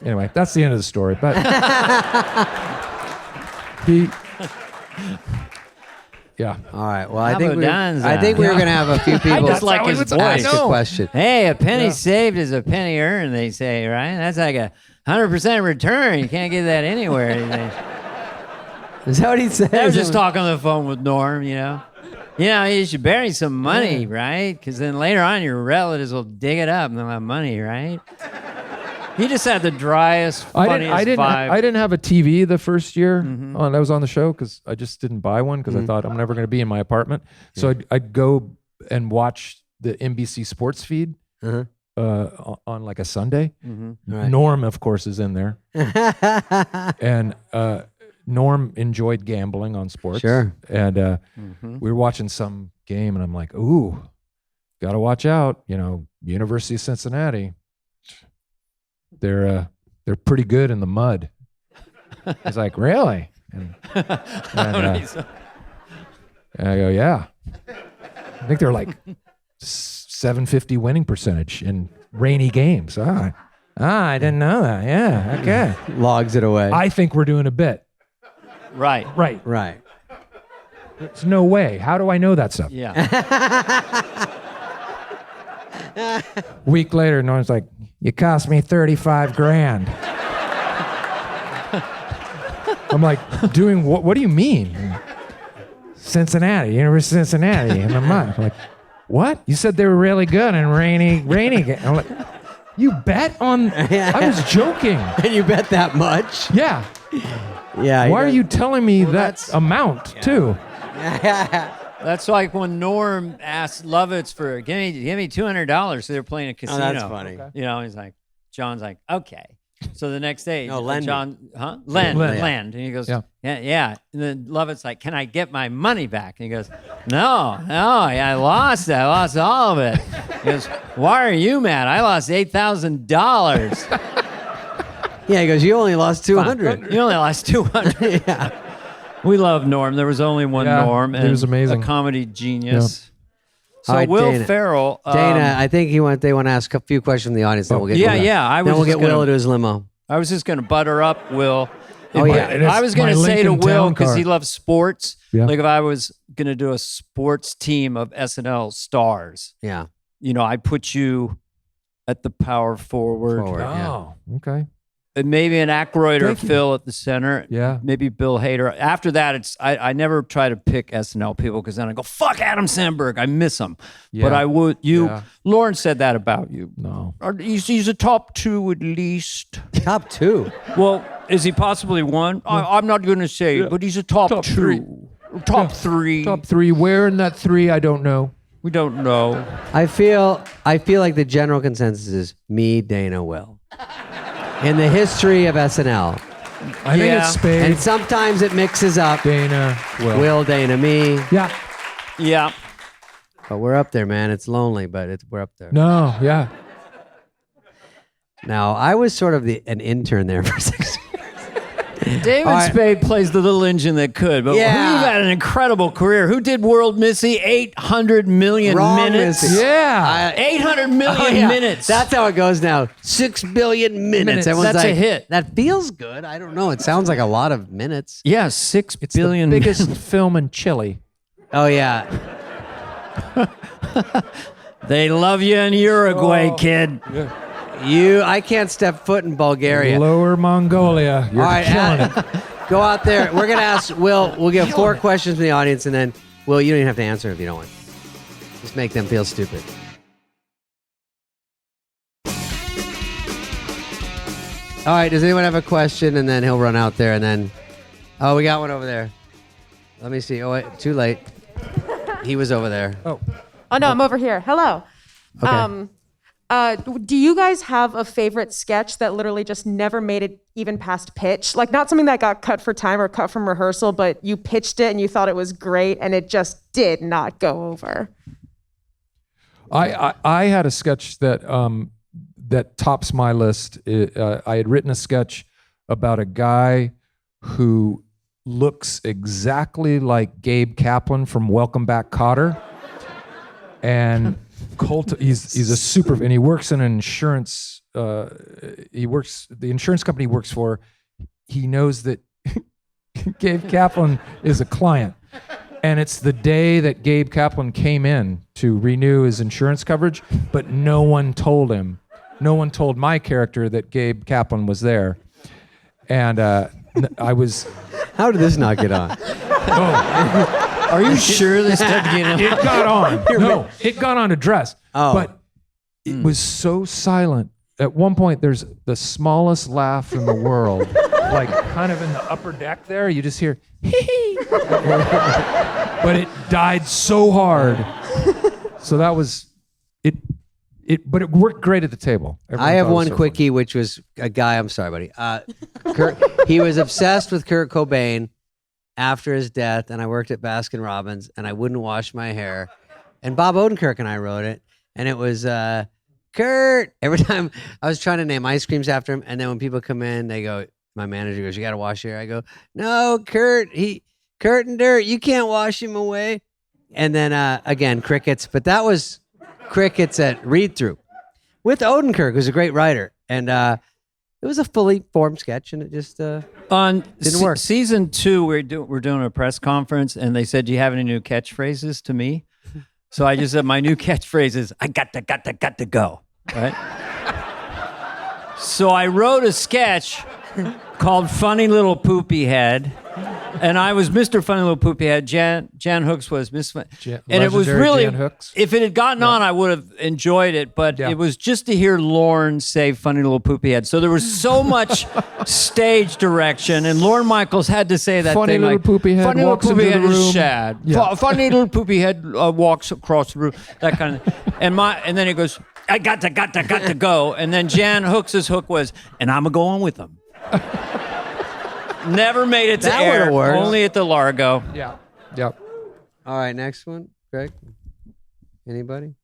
Anyway, that's the end of the story. But yeah. All right. Well, I think we were going to have a few people just like his voice. Ask a question. Hey, a penny saved is a penny earned, they say, right? That's like 100% return. You can't get that anywhere. Is that what he said? I was just talking on the phone with Norm, you should bury some money, right? Because then later on your relatives will dig it up and they'll have money, right? He just had the driest, funniest vibe. I didn't have a TV the first year I was on the show because I just didn't buy one because I thought I'm never going to be in my apartment. So I'd go and watch the NBC sports feed on like a Sunday. Right. Norm, of course, is in there. And Norm enjoyed gambling on sports. Sure. And we were watching some game and I'm like, "Ooh, got to watch out. University of Cincinnati. They're pretty good in the mud." He's like, "Really?" And I go, "Yeah. I think they're like 750 winning percentage in rainy games." I didn't know that. Yeah, okay. Logs it away. I think we're doing a bit. Right. There's no way. How do I know that stuff? Yeah. Week later, Norm's like, "You cost me $35,000. I'm like, "Doing what? What do you mean?" "Cincinnati, University of Cincinnati in the mud." I'm like, "What? You said they were really good in rainy games." I'm like, "You bet on?" I was joking. And you bet that much? Yeah. Yeah. Why are you telling me that amount too? That's like when Norm asked Lovitz for give me $200. So they're playing a casino. Oh, that's funny. Okay. He's like, John's like, "Okay." So the next day, lend. John, lend. And he goes, Yeah. yeah. And then Lovett's like, "Can I get my money back?" And he goes, No, I lost it. I lost all of it. He goes, "Why are you mad? I lost $8,000. Yeah, he goes, "You only lost 200. You only lost 200. Yeah. We love Norm. There was only one Norm. And he was amazing. A comedy genius. So All right, Will Dana. Ferrell. Dana, I think they want to ask a few questions from the audience. Then we'll get Yeah. I was then we'll just get Will to his limo. I was just going to butter up Will. Oh, yeah. I was going to say to Will, because he loves sports, Yeah. like if I was going to do a sports team of SNL stars, Yeah. I put you at the power forward. Oh, okay. And maybe an Aykroyd or Thank you. Phil at the center. Yeah. Maybe Bill Hader. After that, I never try to pick SNL people because then I go, fuck Adam Sandberg. I miss him. Yeah. But I would, Yeah. Lauren said that about you. No. He's a top 2 at least. Top 2. Well, is he possibly 1? I'm not going to say it, but he's a top 2. 3. Top 3. Top 3. Where in that 3? I don't know. We don't know. I feel like the general consensus is me, Dana, Will. In the history of SNL. I think it's Spade. And sometimes it mixes up. Dana, Will, Dana, me. Yeah. Yeah. But we're up there, man. It's lonely, but we're up there. No, yeah. Now, I was sort of an intern there for 6 years. David Spade plays the little engine that could, but Yeah. we've had an incredible career. Who did World Missy? 800 million Wrong minutes. Missy. Yeah. 800 million minutes. That's how it goes now. 6 billion minutes. Everyone's That's a like, hit. That feels good. I don't know. It sounds like a lot of minutes. Yeah, 6 It's billion. the biggest film in Chile. Oh, yeah. They love you in Uruguay, kid. I can't step foot in Bulgaria. Lower Mongolia. You're All right, killing it. go out there. We're going to ask Will. We'll give 4 questions from the audience, and then, Will, you don't even have to answer if you don't want. Just make them feel stupid. All right, does anyone have a question? And then he'll run out there, and then... Oh, we got one over there. Let me see. Oh, wait, too late. He was over there. Oh. Oh, no, I'm over here. Hello. Okay. Do you guys have a favorite sketch that literally just never made it even past pitch? Like not something that got cut for time or cut from rehearsal, but you pitched it and you thought it was great and it just did not go over. I had a sketch that that tops my list. I had written a sketch about a guy who looks exactly like Gabe Kaplan from Welcome Back, Kotter, and he's a super, and he works in an insurance. The insurance company he works for. He knows that Gabe Kaplan is a client. And it's the day that Gabe Kaplan came in to renew his insurance coverage, but no one told him. No one told my character that Gabe Kaplan was there. And I was... How did this not get on? Are you sure this doesn't get on? It got on. No, it got on to dress. Oh. But it was so silent. At one point, there's the smallest laugh in the world. Like kind of in the upper deck there, you just hear, hee. But it died so hard. So that was it. But it worked great at the table. Everyone I have thought it was one so quickie, which was a guy. I'm sorry, buddy. He was obsessed with Kurt Cobain after his death, and I worked at Baskin Robbins, and I wouldn't wash my hair. And Bob Odenkirk and I wrote it, and it was Kurt. Every time I was trying to name ice creams after him, and then when people come in, they go, my manager goes, "You got to wash your hair." I go, "No, Kurt and dirt. You can't wash him away." And then again, crickets. But that was crickets at read through with Odenkirk, who's a great writer, and it was a fully formed sketch, and it just On didn't work. Season 2, we're doing a press conference, and they said, "Do you have any new catchphrases to me?" So I just said, my new catchphrase is, "I got to go." Right? So I wrote a sketch called Funny Little Poopy Head. And I was Mr. Funny Little Poopy Head. Jan Hooks was Miss Fun. And it was legendary really, Jan Hooks. if it had gotten on, I would have enjoyed it. But it was just to hear Lorne say Funny Little Poopy Head. So there was so much stage direction. And Lorne Michaels had to say that Funny thing Little like, Poopy Head Funny Little walks Poopy into Head the is room. sad. Yeah. Funny Little Poopy Head walks across the room. That kind of and then he goes, "I got to go." And then Jan Hooks' hook was, "And I'm going with them." Never made it to That air. would've worked. Only at the Largo. Yeah. Yep. All right, next one, Greg. Anybody?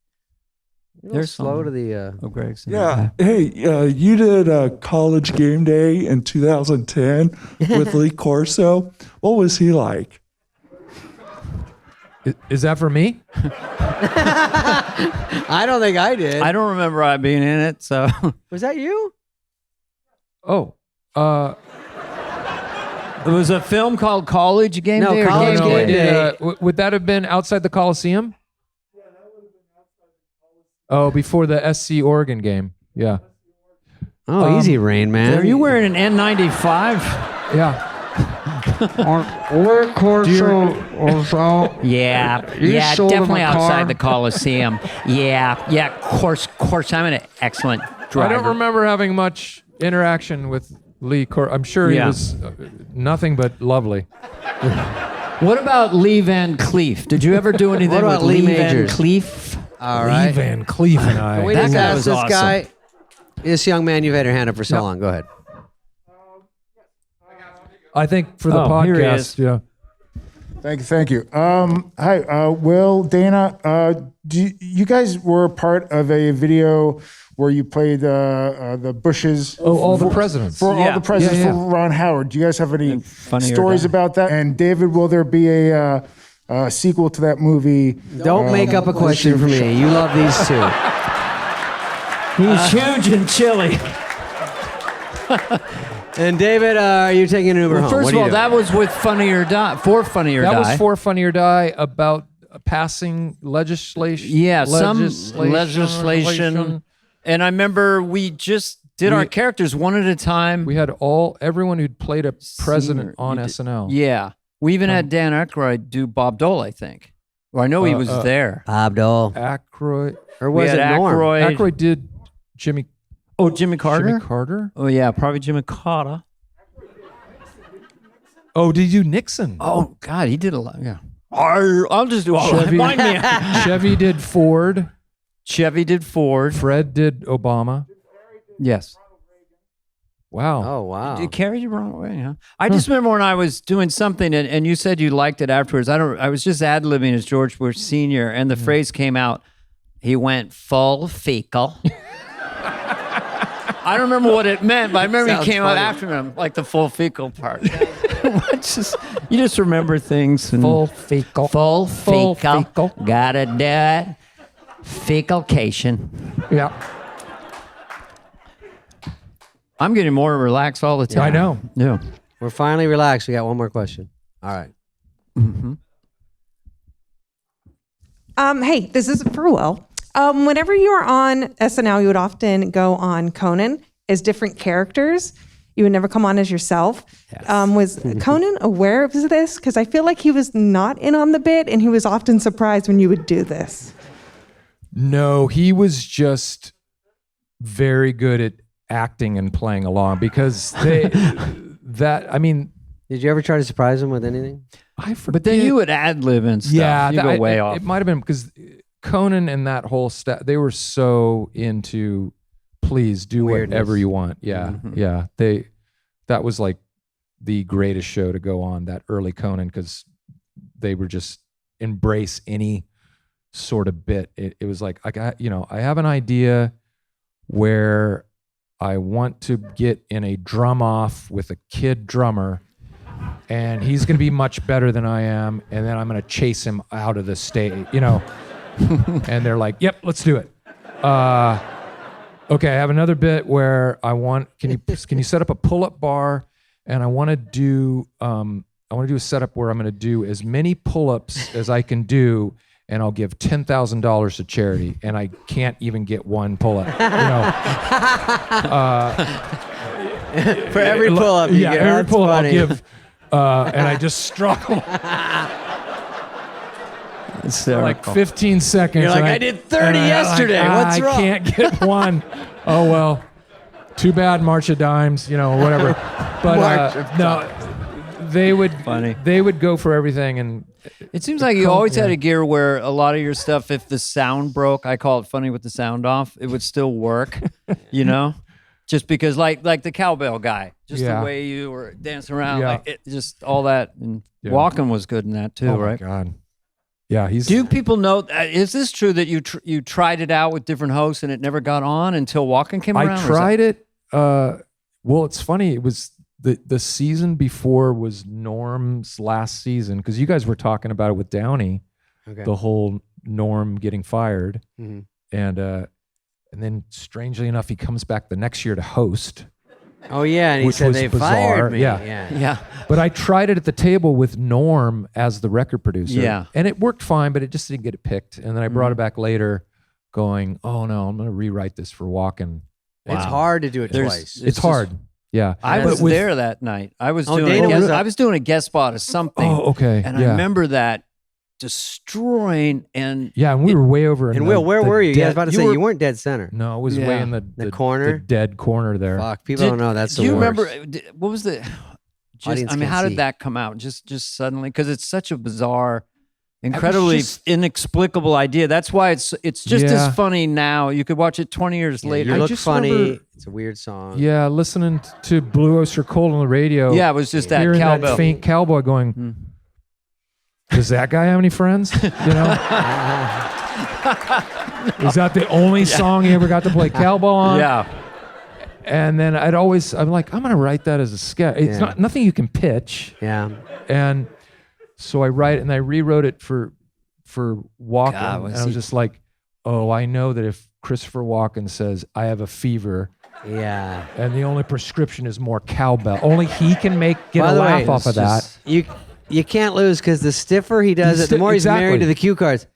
You're There's slow some. to the. Oh, Greg's in Yeah. Hey, you did College Game Day in 2010 with Lee Corso. What was he like? Is that for me? I don't think I did. I don't remember I being in it, so Was that you? Oh, It was a film called College Game No, Day. College or Game Day. would that have been outside the Coliseum? Yeah, that would have been outside the Coliseum. Oh, before the SC Oregon game. Yeah. Oh, easy, Rain Man. Are you wearing an N95? Yeah. Yeah, definitely outside the Coliseum. Yeah, of course, I'm an excellent driver. I don't remember having much interaction with Lee. I'm sure he was nothing but lovely. What about Lee Van Cleef? Did you ever do anything What about with Lee Lee Van Majors? Cleef? All right. Lee Van Cleef and I. Wait, That just guy ask was this awesome. guy. This young man, you've had your hand up for so long. Go ahead. I think for the Here he podcast, is. yeah. Thank you. Hi, Will, Dana. You guys were part of a video where you played the Bushes. Oh, all the presidents. For all the presidents Yeah. for Ron Howard. Do you guys have any Funny or stories Die. about that? And David, will there be a sequel to that movie? Don't make up a question for me. You love these two. He's huge and chilly. And David, are you taking an Uber home? First What of are all, you that was with Funny or Die. For Funny or That Die. was for Funny or Die about passing legislation. Yeah, some legislation. And I remember we just did our characters one at a time. We had everyone who'd played a president on SNL. Yeah. We even had Dan Aykroyd do Bob Dole, I think. Or I know he was there. Bob Dole. Aykroyd. Or We was had it Norm? Aykroyd. Aykroyd did Jimmy Oh, Jimmy Carter? Jimmy Carter? Oh, yeah, probably Jimmy Carter. Oh, did you do Nixon? Oh, God, he did a lot. Yeah. I'll just do all Chevy. Mind me. Chevy did Ford. Chevy did Ford. Fred did Obama. Yes. Wow. Oh, wow. It carried you the wrong way, huh? I just remember when I was doing something and you said you liked it afterwards. I was just ad-libbing as George Bush Sr. and the phrase came out. He went full fecal. I don't remember what it meant, but I remember he came out after him, like the full fecal part. You just remember things. And Full fecal. Full fecal. fecal. Gotta do it. Fecalcation. Yeah. I'm getting more relaxed all the time. I know. Yeah. We're finally relaxed. We got one more question. All right. Hey, this is Ferrell. Whenever you were on SNL, you would often go on Conan as different characters. You would never come on as yourself. Yes. Was Conan aware of this? Because I feel like he was not in on the bit, and he was often surprised when you would do this. No, he was just very good at acting and playing along because Did you ever try to surprise him with anything? I forget. But then you would ad-lib and stuff. Yeah, you go way off. It might have been because Conan and that whole staff, they were so into please do Weirdness. whatever you want. Yeah. Yeah. That was like the greatest show to go on, that early Conan, because they were just embrace any sort of bit. It was like, I have an idea where I want to get in a drum off with a kid drummer and he's going to be much better than I am. And then I'm going to chase him out of the stage, and they're like, yep, let's do it. Okay, I have another bit where can you set up a pull-up bar, and I want to do a setup where I'm going to do as many pull-ups as I can do, and I'll give $10,000 to charity, and I can't even get one pull-up. For every pull-up, you get, every that's pull-up I'll funny. give, and I just struggle for like 15 seconds. You're like, and I did 30 and yesterday. What's wrong? I can't get one. Oh, well, too bad, March of Dimes, whatever. But no, they would go for everything. And It seems like you always had a gear where a lot of your stuff, if the sound broke, I call it funny with the sound off, it would still work, Just because, like the cowbell guy, just the way you were dancing around, like it, just all that. And walking was good in that too, oh right? my God. Yeah, Do people know? Is this true that you tried it out with different hosts and it never got on until walking came around? I tried it. Well, it's funny. It was the season before was Norm's last season because you guys were talking about it with Downey, the whole Norm getting fired, and then strangely enough, he comes back the next year to host, Oh yeah, and he which said was they bizarre. fired me. Yeah. Yeah. But I tried it at the table with Norm as the record producer. Yeah. And it worked fine, but it just didn't get it picked. And then I brought it back later going, oh no, I'm going to rewrite this for Walken. It's hard to do it twice. It's hard. Yeah. I was there that night. I was doing a guest spot of something. Oh, okay. And I remember that destroying and and we were way over. And Will, where were you? I was about to say you weren't dead center. No, it was way in the corner, the dead corner there. Fuck, people don't know that's the worst. worst. Do you remember what was the? How did that come out? Just suddenly, because it's such a bizarre, incredibly inexplicable idea. That's why it's just as funny now. You could watch it 20 years later. You look funny. It's a weird song. Yeah, listening to Blue Oyster Cult on the radio. Yeah, it was just that hearing cowbell. That faint cowboy going. Does that guy have any friends? You know, is that the only song he ever got to play cowbell on? Yeah. And then I'm like, I'm gonna write that as a sketch. It's not nothing you can pitch. Yeah. And so I write it, and I rewrote it for Walken. And I was just like, oh, I know that if Christopher Walken says I have a fever, and the only prescription is more cowbell, only he can get a laugh off of that. You can't lose because the stiffer he does it, the more he's married to the cue cards.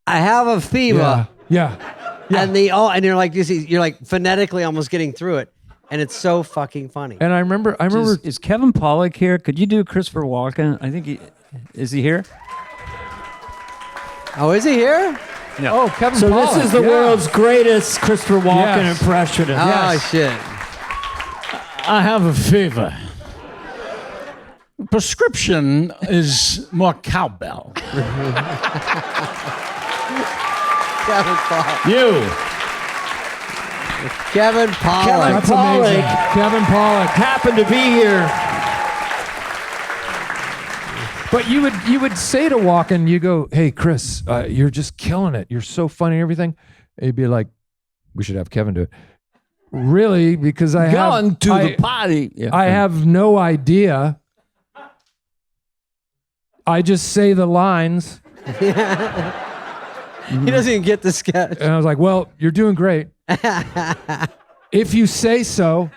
I have a fever. Yeah. And and you're like phonetically almost getting through it, and it's so fucking funny. And I remember. Is Kevin Pollak here? Could you do Christopher Walken? I think is he here? Oh, is he here? No. Oh, Kevin So Pollak. This is the world's greatest Christopher Walken impression. Oh shit! I have a fever. Prescription is more cowbell. Kevin Pollak. Kevin Pollak happened to be here. But you would say to Walken, you go, hey, Chris, you're just killing it. You're so funny and everything. And he'd be like, we should have Kevin do it. Really? Because I have the party. Yeah. I have no idea. I just say the lines. He doesn't even get the sketch. And I was like, well, you're doing great. If you say so.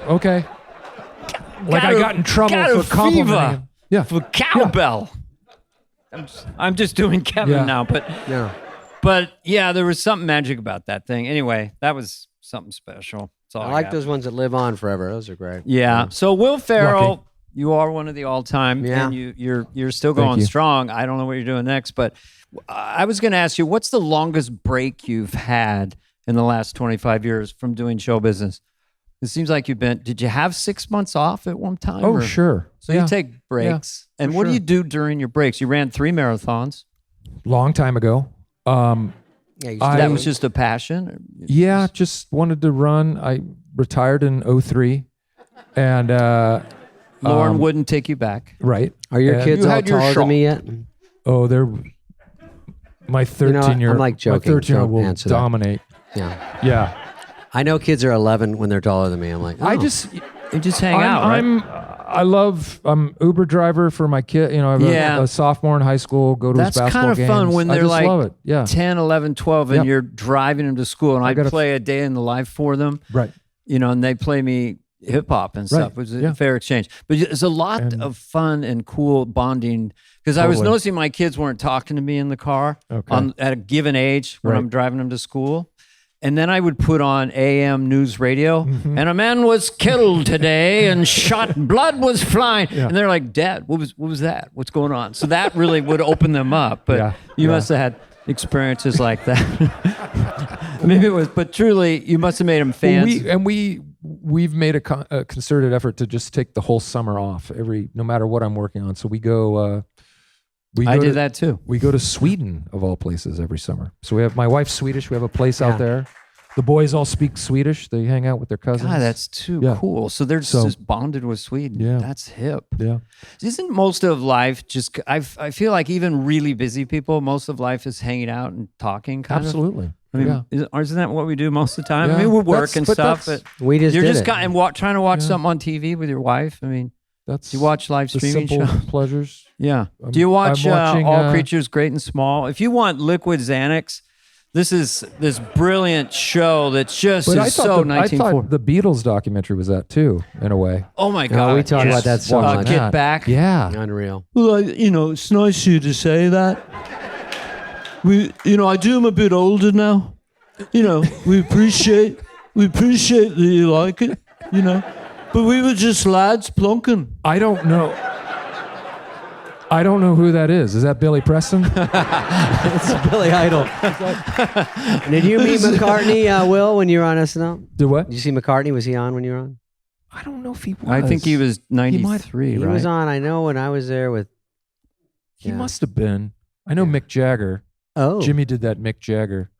Okay. I got in trouble for complimenting him. Yeah. For cowbell. Yeah. I'm just doing Kevin now, but there was something magic about that thing. Anyway, that was something special. I like those ones that live on forever. Those are great. Yeah. So Will Ferrell, you are one of the all-time, and you're still going strong. I don't know what you're doing next, but I was going to ask you, what's the longest break you've had in the last 25 years from doing show business? It seems like did you have 6 months off at one time? Oh, sure. So you take breaks. And what do you do during your breaks? You ran 3 marathons. Long time ago. That was just a passion? Yeah, just wanted to run. I retired in 2003. And Lauren wouldn't take you back. Right. Are your kids all taller than me yet? Oh, they're my 13-year. I'm like joking. My 13-year will dominate. Yeah. Yeah. I know kids are 11 when they're taller than me. I'm like, you just hang out, right? I'm Uber driver for my kid. You know, I have a sophomore in high school, go to his basketball games. That's kind of fun when they're love it. 10, 11, 12, and you're driving them to school, and I play a day in the life for them. Right. You know, and they play me hip hop and stuff. It was a fair exchange. But it's a lot of fun and cool bonding, because I was noticing my kids weren't talking to me in the car at a given age when I'm driving them to school. And then I would put on AM news radio, and a man was killed today and shot, blood was flying. Yeah. And they're like, Dad, what was that? What's going on? So that really would open them up. But you must have had experiences like that. Maybe it was, but truly, you must have made them fans. We've made a concerted effort to just take the whole summer off, no matter what I'm working on. So we go... I did that too. We go to Sweden, of all places, every summer. So my wife's Swedish. We have a place out there. The boys all speak Swedish. They hang out with their cousins. God, that's too cool. So they're just bonded with Sweden. Yeah. That's hip. Yeah. Isn't most of life just, I feel like even really busy people, most of life is hanging out and talking Absolutely. I mean, isn't that what we do most of the time? Yeah. I mean, we work and stuff. But we just trying to watch something on TV with your wife. I mean, do you watch live streaming simple shows? Pleasures. Yeah. Do you watch All Creatures Great and Small? If you want liquid Xanax, This is this brilliant show that's just But is so I 1940. thought the Beatles documentary was that too, in a way. Oh my God. we talk about that so much. Get Back. Yeah. Unreal. Well, it's nice of you to say that. I do am a bit older now. We appreciate that you like it, But we were just lads plunking. I don't know who that is. Is that Billy Preston? It's Billy Idol. Did you meet McCartney, Will, when you were on SNL? Do what? Did you see McCartney? Was he on when you were on? I don't know if he was. I think he was 93, He right? was on. I know when I was there with. He must have been. I know Mick Jagger. Oh, Jimmy did that Mick Jagger.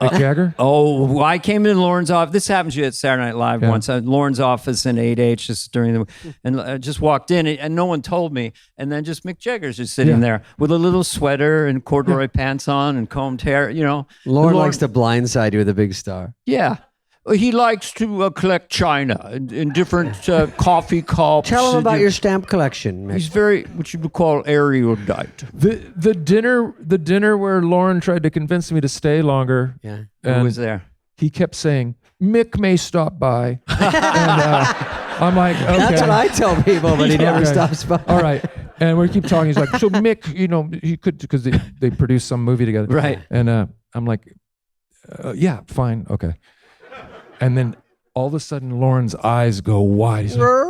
Mick Jagger? Oh, well, I came in Lauren's office. This happened to you at Saturday Night Live once. Lauren's office in 8H just during the, and I just walked in and no one told me. And then just Mick Jagger's just sitting there with a little sweater and corduroy pants on and combed hair. Lauren likes to blindside you with a big star. Yeah. He likes to collect china in different coffee cups. Tell him about your stamp collection, Mick. He's very, what you would call erudite. The dinner where Lauren tried to convince me to stay longer. Yeah. Who was there? He kept saying, Mick may stop by. And I'm like, okay. That's what I tell people, but he never stops by. All right. And we keep talking. He's like, so Mick, he could, because they produced some movie together. Right. And I'm like, yeah, fine. Okay. And then all of a sudden, Lauren's eyes go wide. He's like,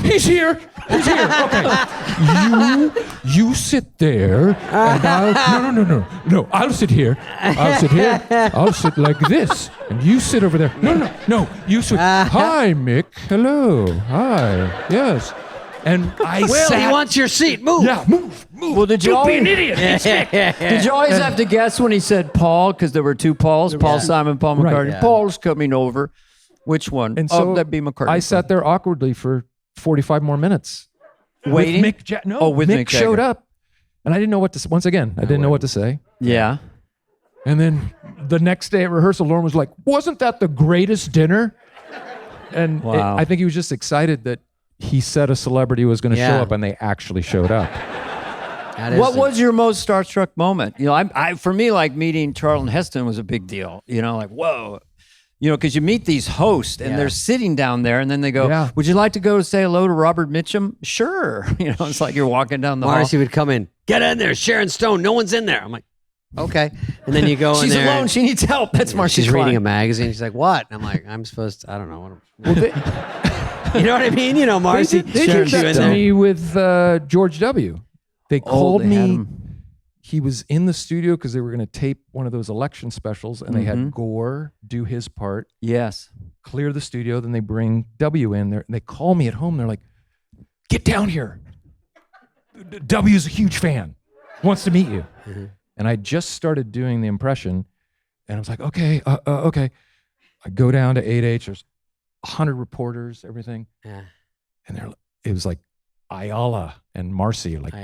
he's here. He's here. Okay. You sit there, and I'll no. I'll sit here. I'll sit here. I'll sit like this, and you sit over there. No. You sit. Hi, Mick. Hello. Hi. Yes. And Will, he wants your seat. Move. Yeah, move. Well, did you always, be an idiot? Did you always have to guess when he said Paul? Because there were two Pauls, Paul Simon, Paul McCartney. Right. Yeah. Paul's coming over. Which one? And so that'd be McCartney. I sat there awkwardly for 45 more minutes. waiting. With Mick with Mick Mick showed Jagger. up, and I didn't know what to say. Once again, I didn't know what to say. Yeah. And then the next day at rehearsal, Lauren was like, wasn't that the greatest dinner? And Wow. I think he was just excited that he said a celebrity was going to show up, and they actually showed up. What was your most starstruck moment? I for me, like meeting Charlton Heston was a big deal. Like, whoa. Because you meet these hosts and they're sitting down there and then they go, would you like to go say hello to Robert Mitchum? Sure. It's like you're walking down the hall. Marcy would come in. Get in there, Sharon Stone. No one's in there. I'm like, okay. And then you go in She's there. alone. She needs help. That's Marcy. She's reading a magazine. She's like, what? I'm like, I'm supposed to, I don't know. You know what I mean? Marcy. They Sharon did that in to there. me with George W. They called they had me. him. He was in the studio because they were going to tape one of those election specials, and they had Gore do his part, Yes. clear the studio. Then they bring W in there, and they call me at home. They're like, "Get down here. W's a huge fan, wants to meet you." And I just started doing the impression, and I was like, "Okay, okay." I go down to 8H. There's 100 reporters, everything, and it was like Ayala and Marcy, like.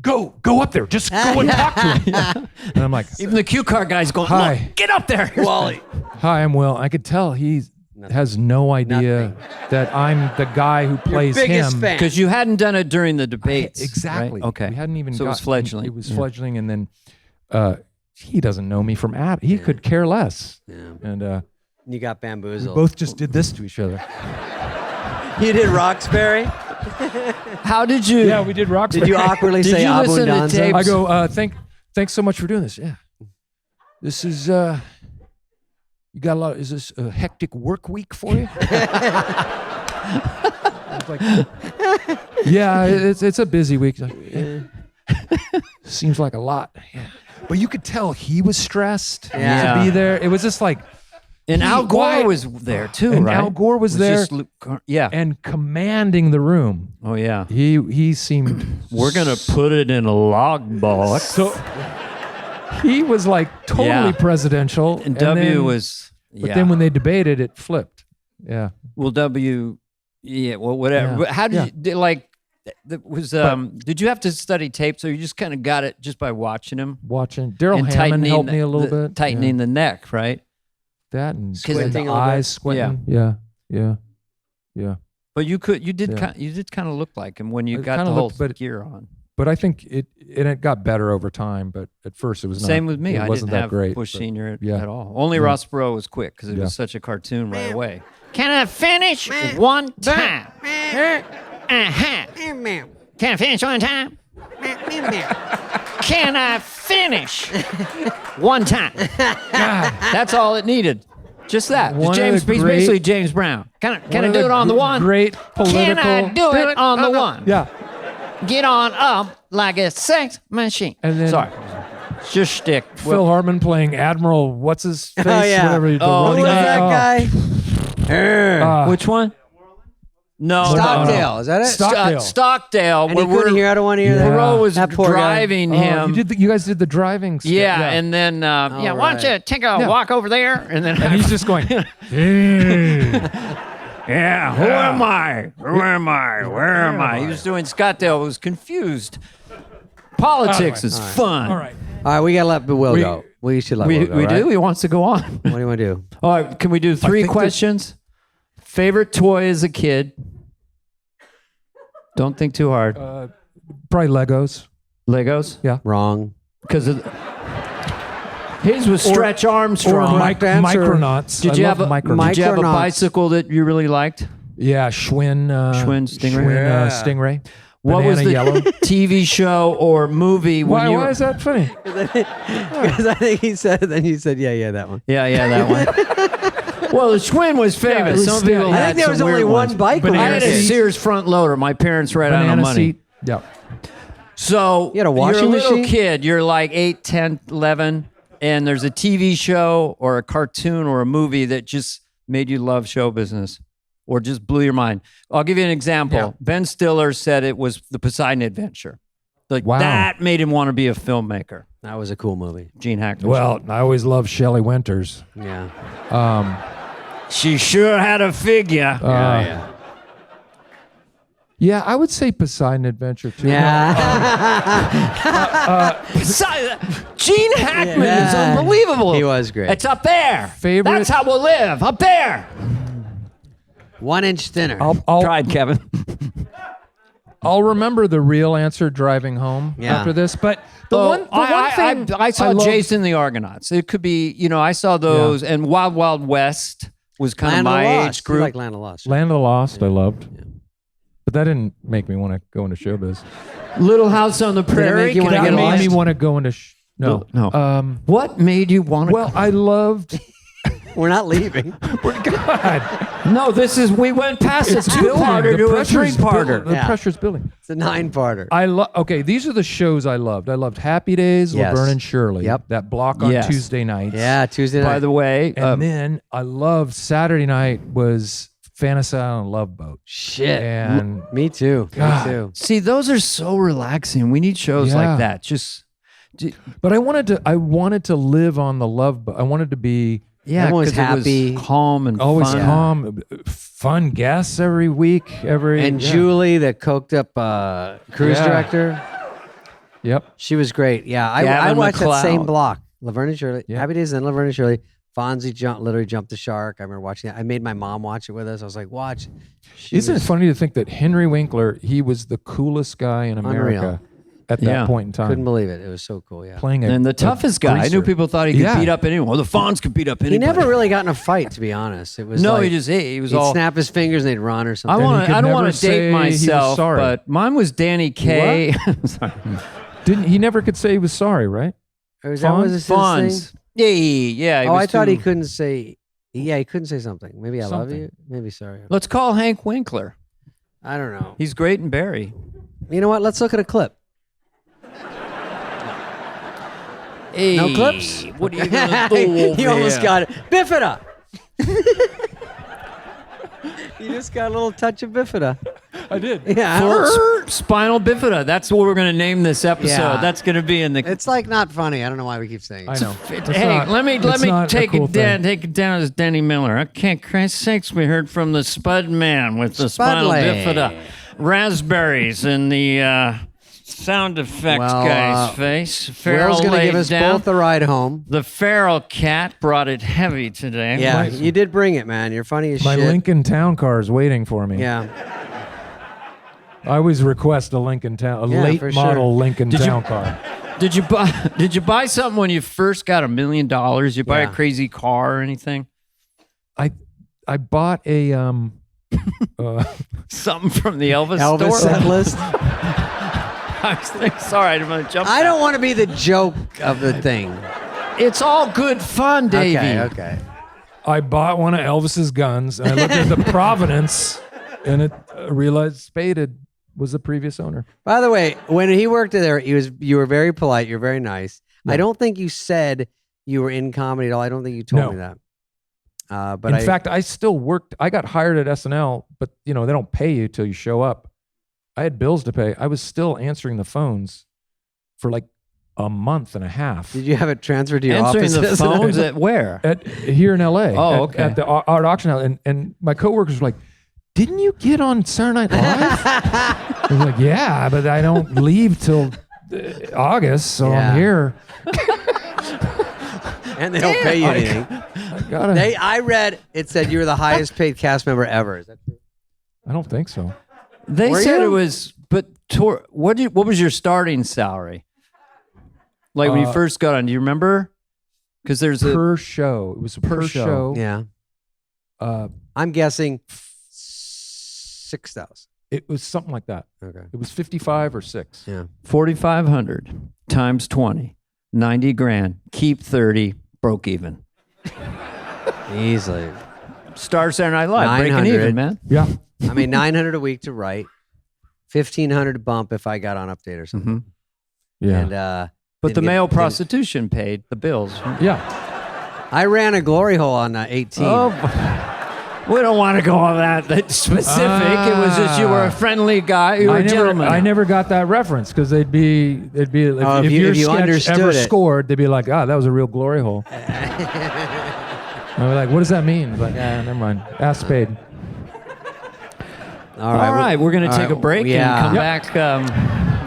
Go up there. Just go and talk to him. And I'm like, Even the cue card guy's going, Hi. look, get up there. Wally. hi, I'm Will. I could tell he has no idea that I'm the guy who plays biggest him. fan. Because you hadn't done it during the debates. Exactly. Right? Okay. We hadn't even So it was gotten- fledgling. It was fledgling, and then he doesn't know me from Adam. He could care less. And You got we bamboozled. both just did this to each other. You did Roxbury? How did you? Yeah, we did Roxbury. Did you awkwardly Did say you listen to Abundanza? tapes? I go, thanks so much for doing this. Yeah. This is, you got a lot, is this a hectic work week for you? I was like, yeah, it's a busy week. Like, yeah. Seems like a lot. Yeah. But you could tell he was stressed Yeah. to be there. It was just like, And Al Gore why- was there too, and right? Al Gore was there just yeah. and commanding the room. Oh yeah. He seemed We're gonna put it in a logbook. so. He was like totally Yeah. presidential. And W then- was. But Yeah. then when they debated, it flipped. Yeah. Well, W. Yeah. Well, whatever. Yeah. But how did Yeah. you did you have to study tapes, or you just kind of got it just by watching him? Watching Daryl And Hammond tightening helped me a little the- bit. Tightening the neck, right? That and Squinting the a little eyes bit. squinting. Yeah. But you did Yeah. kind of look like him when you I got kinda the whole looked, but- gear on. But I think it got better over time. But at first, it was Same with me. It I wasn't didn't that have great. Bush but- Senior yeah. at all. Only Ross Perot was quick because it was such a cartoon right away. Can I finish one time? Can I finish one time? Can I finish one time? That's all it needed. Just that. One of James, the he's great- basically James Brown. Can I of do the it on the one? Great political. Can I do it on the one? Yeah. Get on up like a sex machine. And then- Sorry. Just shtick. Phil Hartman playing Admiral. What's his face? yeah. Whatever. The Oh, running Who was guy. that guy? Which one? No. Stockdale, is that it? Stockdale. Stockdale. And he couldn't hear. I don't want to hear that. Perot was That poor guy. driving Oh, him. you guys did the driving. Skit. Yeah, and then why don't you right. take a walk over there? And then And he's just going. yeah, who am I? Who am I? Where am I? He was doing Scottsdale. Was confused. Politics is fun. All right. All right, we gotta let Will go. We should let Will go. We right? do. He wants to go on. What do you want to do? All right, can we do 3 think that- questions? Favorite toy as a kid? Don't think too hard. Probably Legos. Legos? Wrong. Because his was Stretch Armstrong. Or answer. Micronauts. Did I you love have a Micronauts. Did you have a Micronauts. bicycle that you really liked? Yeah, Schwinn. Schwinn Stingray? Schwinn, Yeah. Stingray. What was Banana the yellow. TV show or movie? When Why is that funny? Because I think he said it, then you said, yeah, that one. Yeah, that one. Well, the Schwinn was famous. it was Some still- people I had I think there was some only weird one ones. bike. Banana I had a seat. Sears front loader. My parents ran out of Banana money. seat. Yeah. So You had a you're a washing little machine? kid. You're like 8, 10, 11, and there's a TV show or a cartoon or a movie that just made you love show business or just blew your mind. I'll give you an example. Yeah. Ben Stiller said it was the Poseidon Adventure. Like Wow. that made him want to be a filmmaker. That was a cool movie. Gene Hackman. Well, I always loved Shelley Winters. Yeah. she sure had a figure. Yeah, I would say Poseidon Adventure too. Yeah. Gene Hackman is Yeah. unbelievable. He was great. It's up there. Favorite- That's how we'll live. Up there. 1 inch thinner. I'll Tried, Kevin. I'll remember the real answer driving home Yeah. after this. But the one thing I saw love- Jason the Argonauts. It could be, I saw those, and Wild Wild West was kind Land of of the my Lost. age You group. like Land of the Lost. Land of the Lost, I loved. But that didn't make me want to go into showbiz. Little House on the Prairie. make you Can wanna I That get get made lost? me want to go into no. No. What made you want to? Well, I loved. We're not leaving. God, no, we went past a it's two-parter building. to a pressure's three-parter. building. The Yeah. pressure's building. It's a 9-parter. Okay, these are the shows I loved. I loved Happy Days, Yes. Laverne and Shirley. Yep. That block on Yes. Tuesday nights. Yeah, Tuesday night. By the way, And then I loved Saturday night was Fantasy Island Love Boat. Shit. And Me too. God. Me too. see, those are so relaxing. We need shows Yeah. like that. Just, but I wanted to live on the Love Boat. I wanted to be Everyone's 'cause it was happy. calm and always fun. calm, fun guests every week. And Julie, the coked up cruise Yeah. director, Yep. she was great. Yeah, I Gavin watched that same McLeod. block. Laverne and Shirley. Yeah. Happy Days and Laverne and Shirley. Fonzie literally jumped the shark. I remember watching that. I made my mom watch it with us. I was like, watch. Isn't it funny to think that Henry Winkler, he was the coolest guy in America Unreal. at that Yeah. point in time. Couldn't believe it. It was so cool. Yeah. Playing And the toughest guy. I knew greaser. people thought he could Yeah. beat up anyone. Well, the Fonz could beat up He anybody. never really got in a fight, to be honest. It was No, like, he was he'd all. snap his fingers and they'd run or I something. want. could I don't never want to say date he was myself, sorry. but mine was Danny Kaye. Sorry. He never could say he was sorry, right? Or was that was his thing? Fonz. Yeah. He Oh, was I thought he too- couldn't say. Yeah, he couldn't say something. Maybe I love Something. you. Maybe sorry. Let's call Hank Winkler. I don't know. He's great in Barry. You know what? Let's look at a clip. Hey, No clips? What are you gonna do over He almost here? got it. Bifida. You just got a little touch of bifida. I did. Yeah. Spinal bifida. That's what we're gonna name this episode. Yeah. That's gonna be in the. It's like not funny. I don't know why we keep saying it. I know. Hey, let me take cool it down. Take it down as Denny Miller. Okay, Christ's sakes, we heard from the Spud Man with the spinal Spudley. bifida, raspberries, and the sound effects Well, guy's face. Ferrell Will's going to laid give us down. both a ride home. The feral cat brought it heavy today. Yeah, you did bring it, man. You're funny as My shit. Lincoln Town car is waiting for me. Yeah. I always request a Lincoln Town, late model Lincoln Town car. Did you buy something when you first got $1 million? You buy a crazy car or anything? I bought a something from the Elvis Elvis store. set list. I was thinking, sorry, I'm gonna jump. I don't want to be the joke of the thing. It's all good fun, Davey. Okay. I bought one of Elvis's guns, and I looked at the provenance, and it realized Spade was the previous owner. By the way, when he worked there, you were very polite. You're very nice. Yeah. I don't think you said you were in comedy at all. I don't think you told me that. But in fact, I still worked. I got hired at SNL, but they don't pay you till you show up. I had bills to pay. I was still answering the phones for like a month and a half. Did you have it transferred to your answering office? The phones at where? Here in LA. Oh, okay. At the art auction house. And my coworkers were like, "Didn't you get on Saturday Night Live?" I was like, "Yeah, but I don't leave till August, so I'm here." And they don't pay you anything. I read it said you were the highest paid cast member ever. Is that true? I don't think so. They said it was, but what was your starting salary? Like when you first got on, do you remember? Because there's per show. It was a per show. Yeah. I'm guessing 6,000. It was something like that. Okay. It was 55 or 6. Yeah. 4,500 times 20, 90 grand. Keep 30, broke even. Easily. Star Saturday Night Live, breaking even, man. Yeah. I mean, $900 a week to write, $1,500 to bump if I got on Update or something. Mm-hmm. Yeah. And but the male prostitution paid the bills. Yeah. I ran a glory hole on 18. Oh, we don't want to go on that specific. It was just you were a friendly guy. You were a gentleman. I never got that reference because they'd be if your sketch ever scored, they'd be like, that was a real glory hole. I'd be like, what does that mean? Like, never mind. Ask Spade. All right, we're going to take a break and come back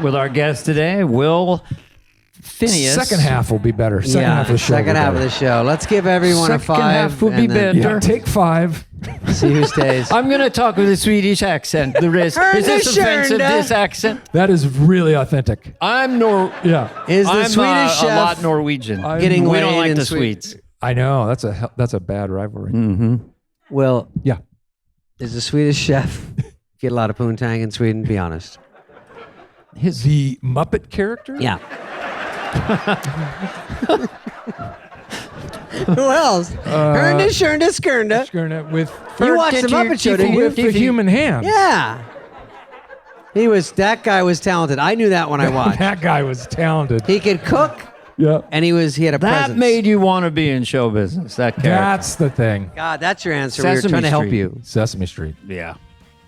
with our guest today, Will Phineas. Second half will be better. Second half of the show. Second half of the show. Let's give everyone a 5. Second half will be better. Yeah, take 5. See who stays. I'm going to talk with a Swedish accent. Is this offensive, this accent? That is really authentic. I'm Is the Swedish chef a lot Norwegian. Getting we don't like in the Swedes. I know. That's a bad rivalry. Mm-hmm. Well, yeah. Is the Swedish chef get a lot of poontang in Sweden? Be honest. The Muppet character? Yeah. Who else? Skirnda. With you watched the Muppet Show, didn't you? With the human hand. Yeah. That guy was talented. I knew that when I watched. That guy was talented. He could cook. Yeah. And he had a presence. That made you want to be in show business, that character. That's the thing. God, that's your answer. We were trying to help you. Sesame Street. Yeah.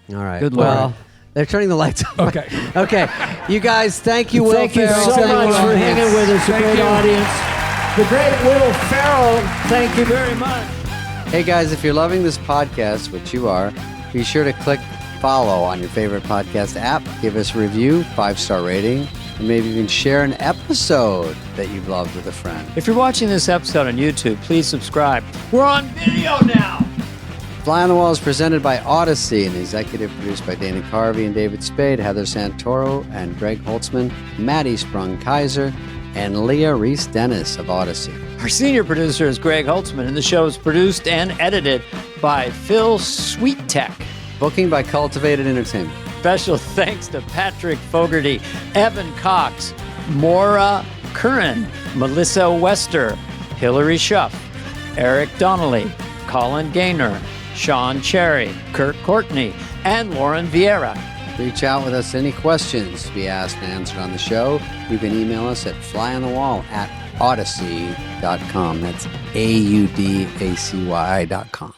All right. Good Lord. Well, they're turning the lights off. Okay. Okay. You guys, thank you, Will. Thank you so much for hanging with us. A great audience. The great Will Ferrell. Thank you very much. Hey, guys, if you're loving this podcast, which you are, be sure to click follow on your favorite podcast app. Give us a review, 5-star rating, and maybe even share an episode that you've loved with a friend. If you're watching this episode on YouTube, please subscribe. We're on video now. Fly on the Wall is presented by Audacy and executive produced by Dana Carvey and David Spade, Heather Santoro and Greg Holtzman, Maddie Sprung-Kaiser, and Leah Reese-Dennis of Audacy. Our senior producer is Greg Holtzman, and the show is produced and edited by Phil Sweettech. Booking by Cultivated Entertainment. Special thanks to Patrick Fogarty, Evan Cox, Maura Curran, Melissa Wester, Hillary Schuff, Eric Donnelly, Colin Gaynor, Sean Cherry, Kurt Courtney, and Lauren Vieira. Reach out with us any questions to be asked and answered on the show. You can email us at flyonthewall@audacy.com. That's AUDACY.com.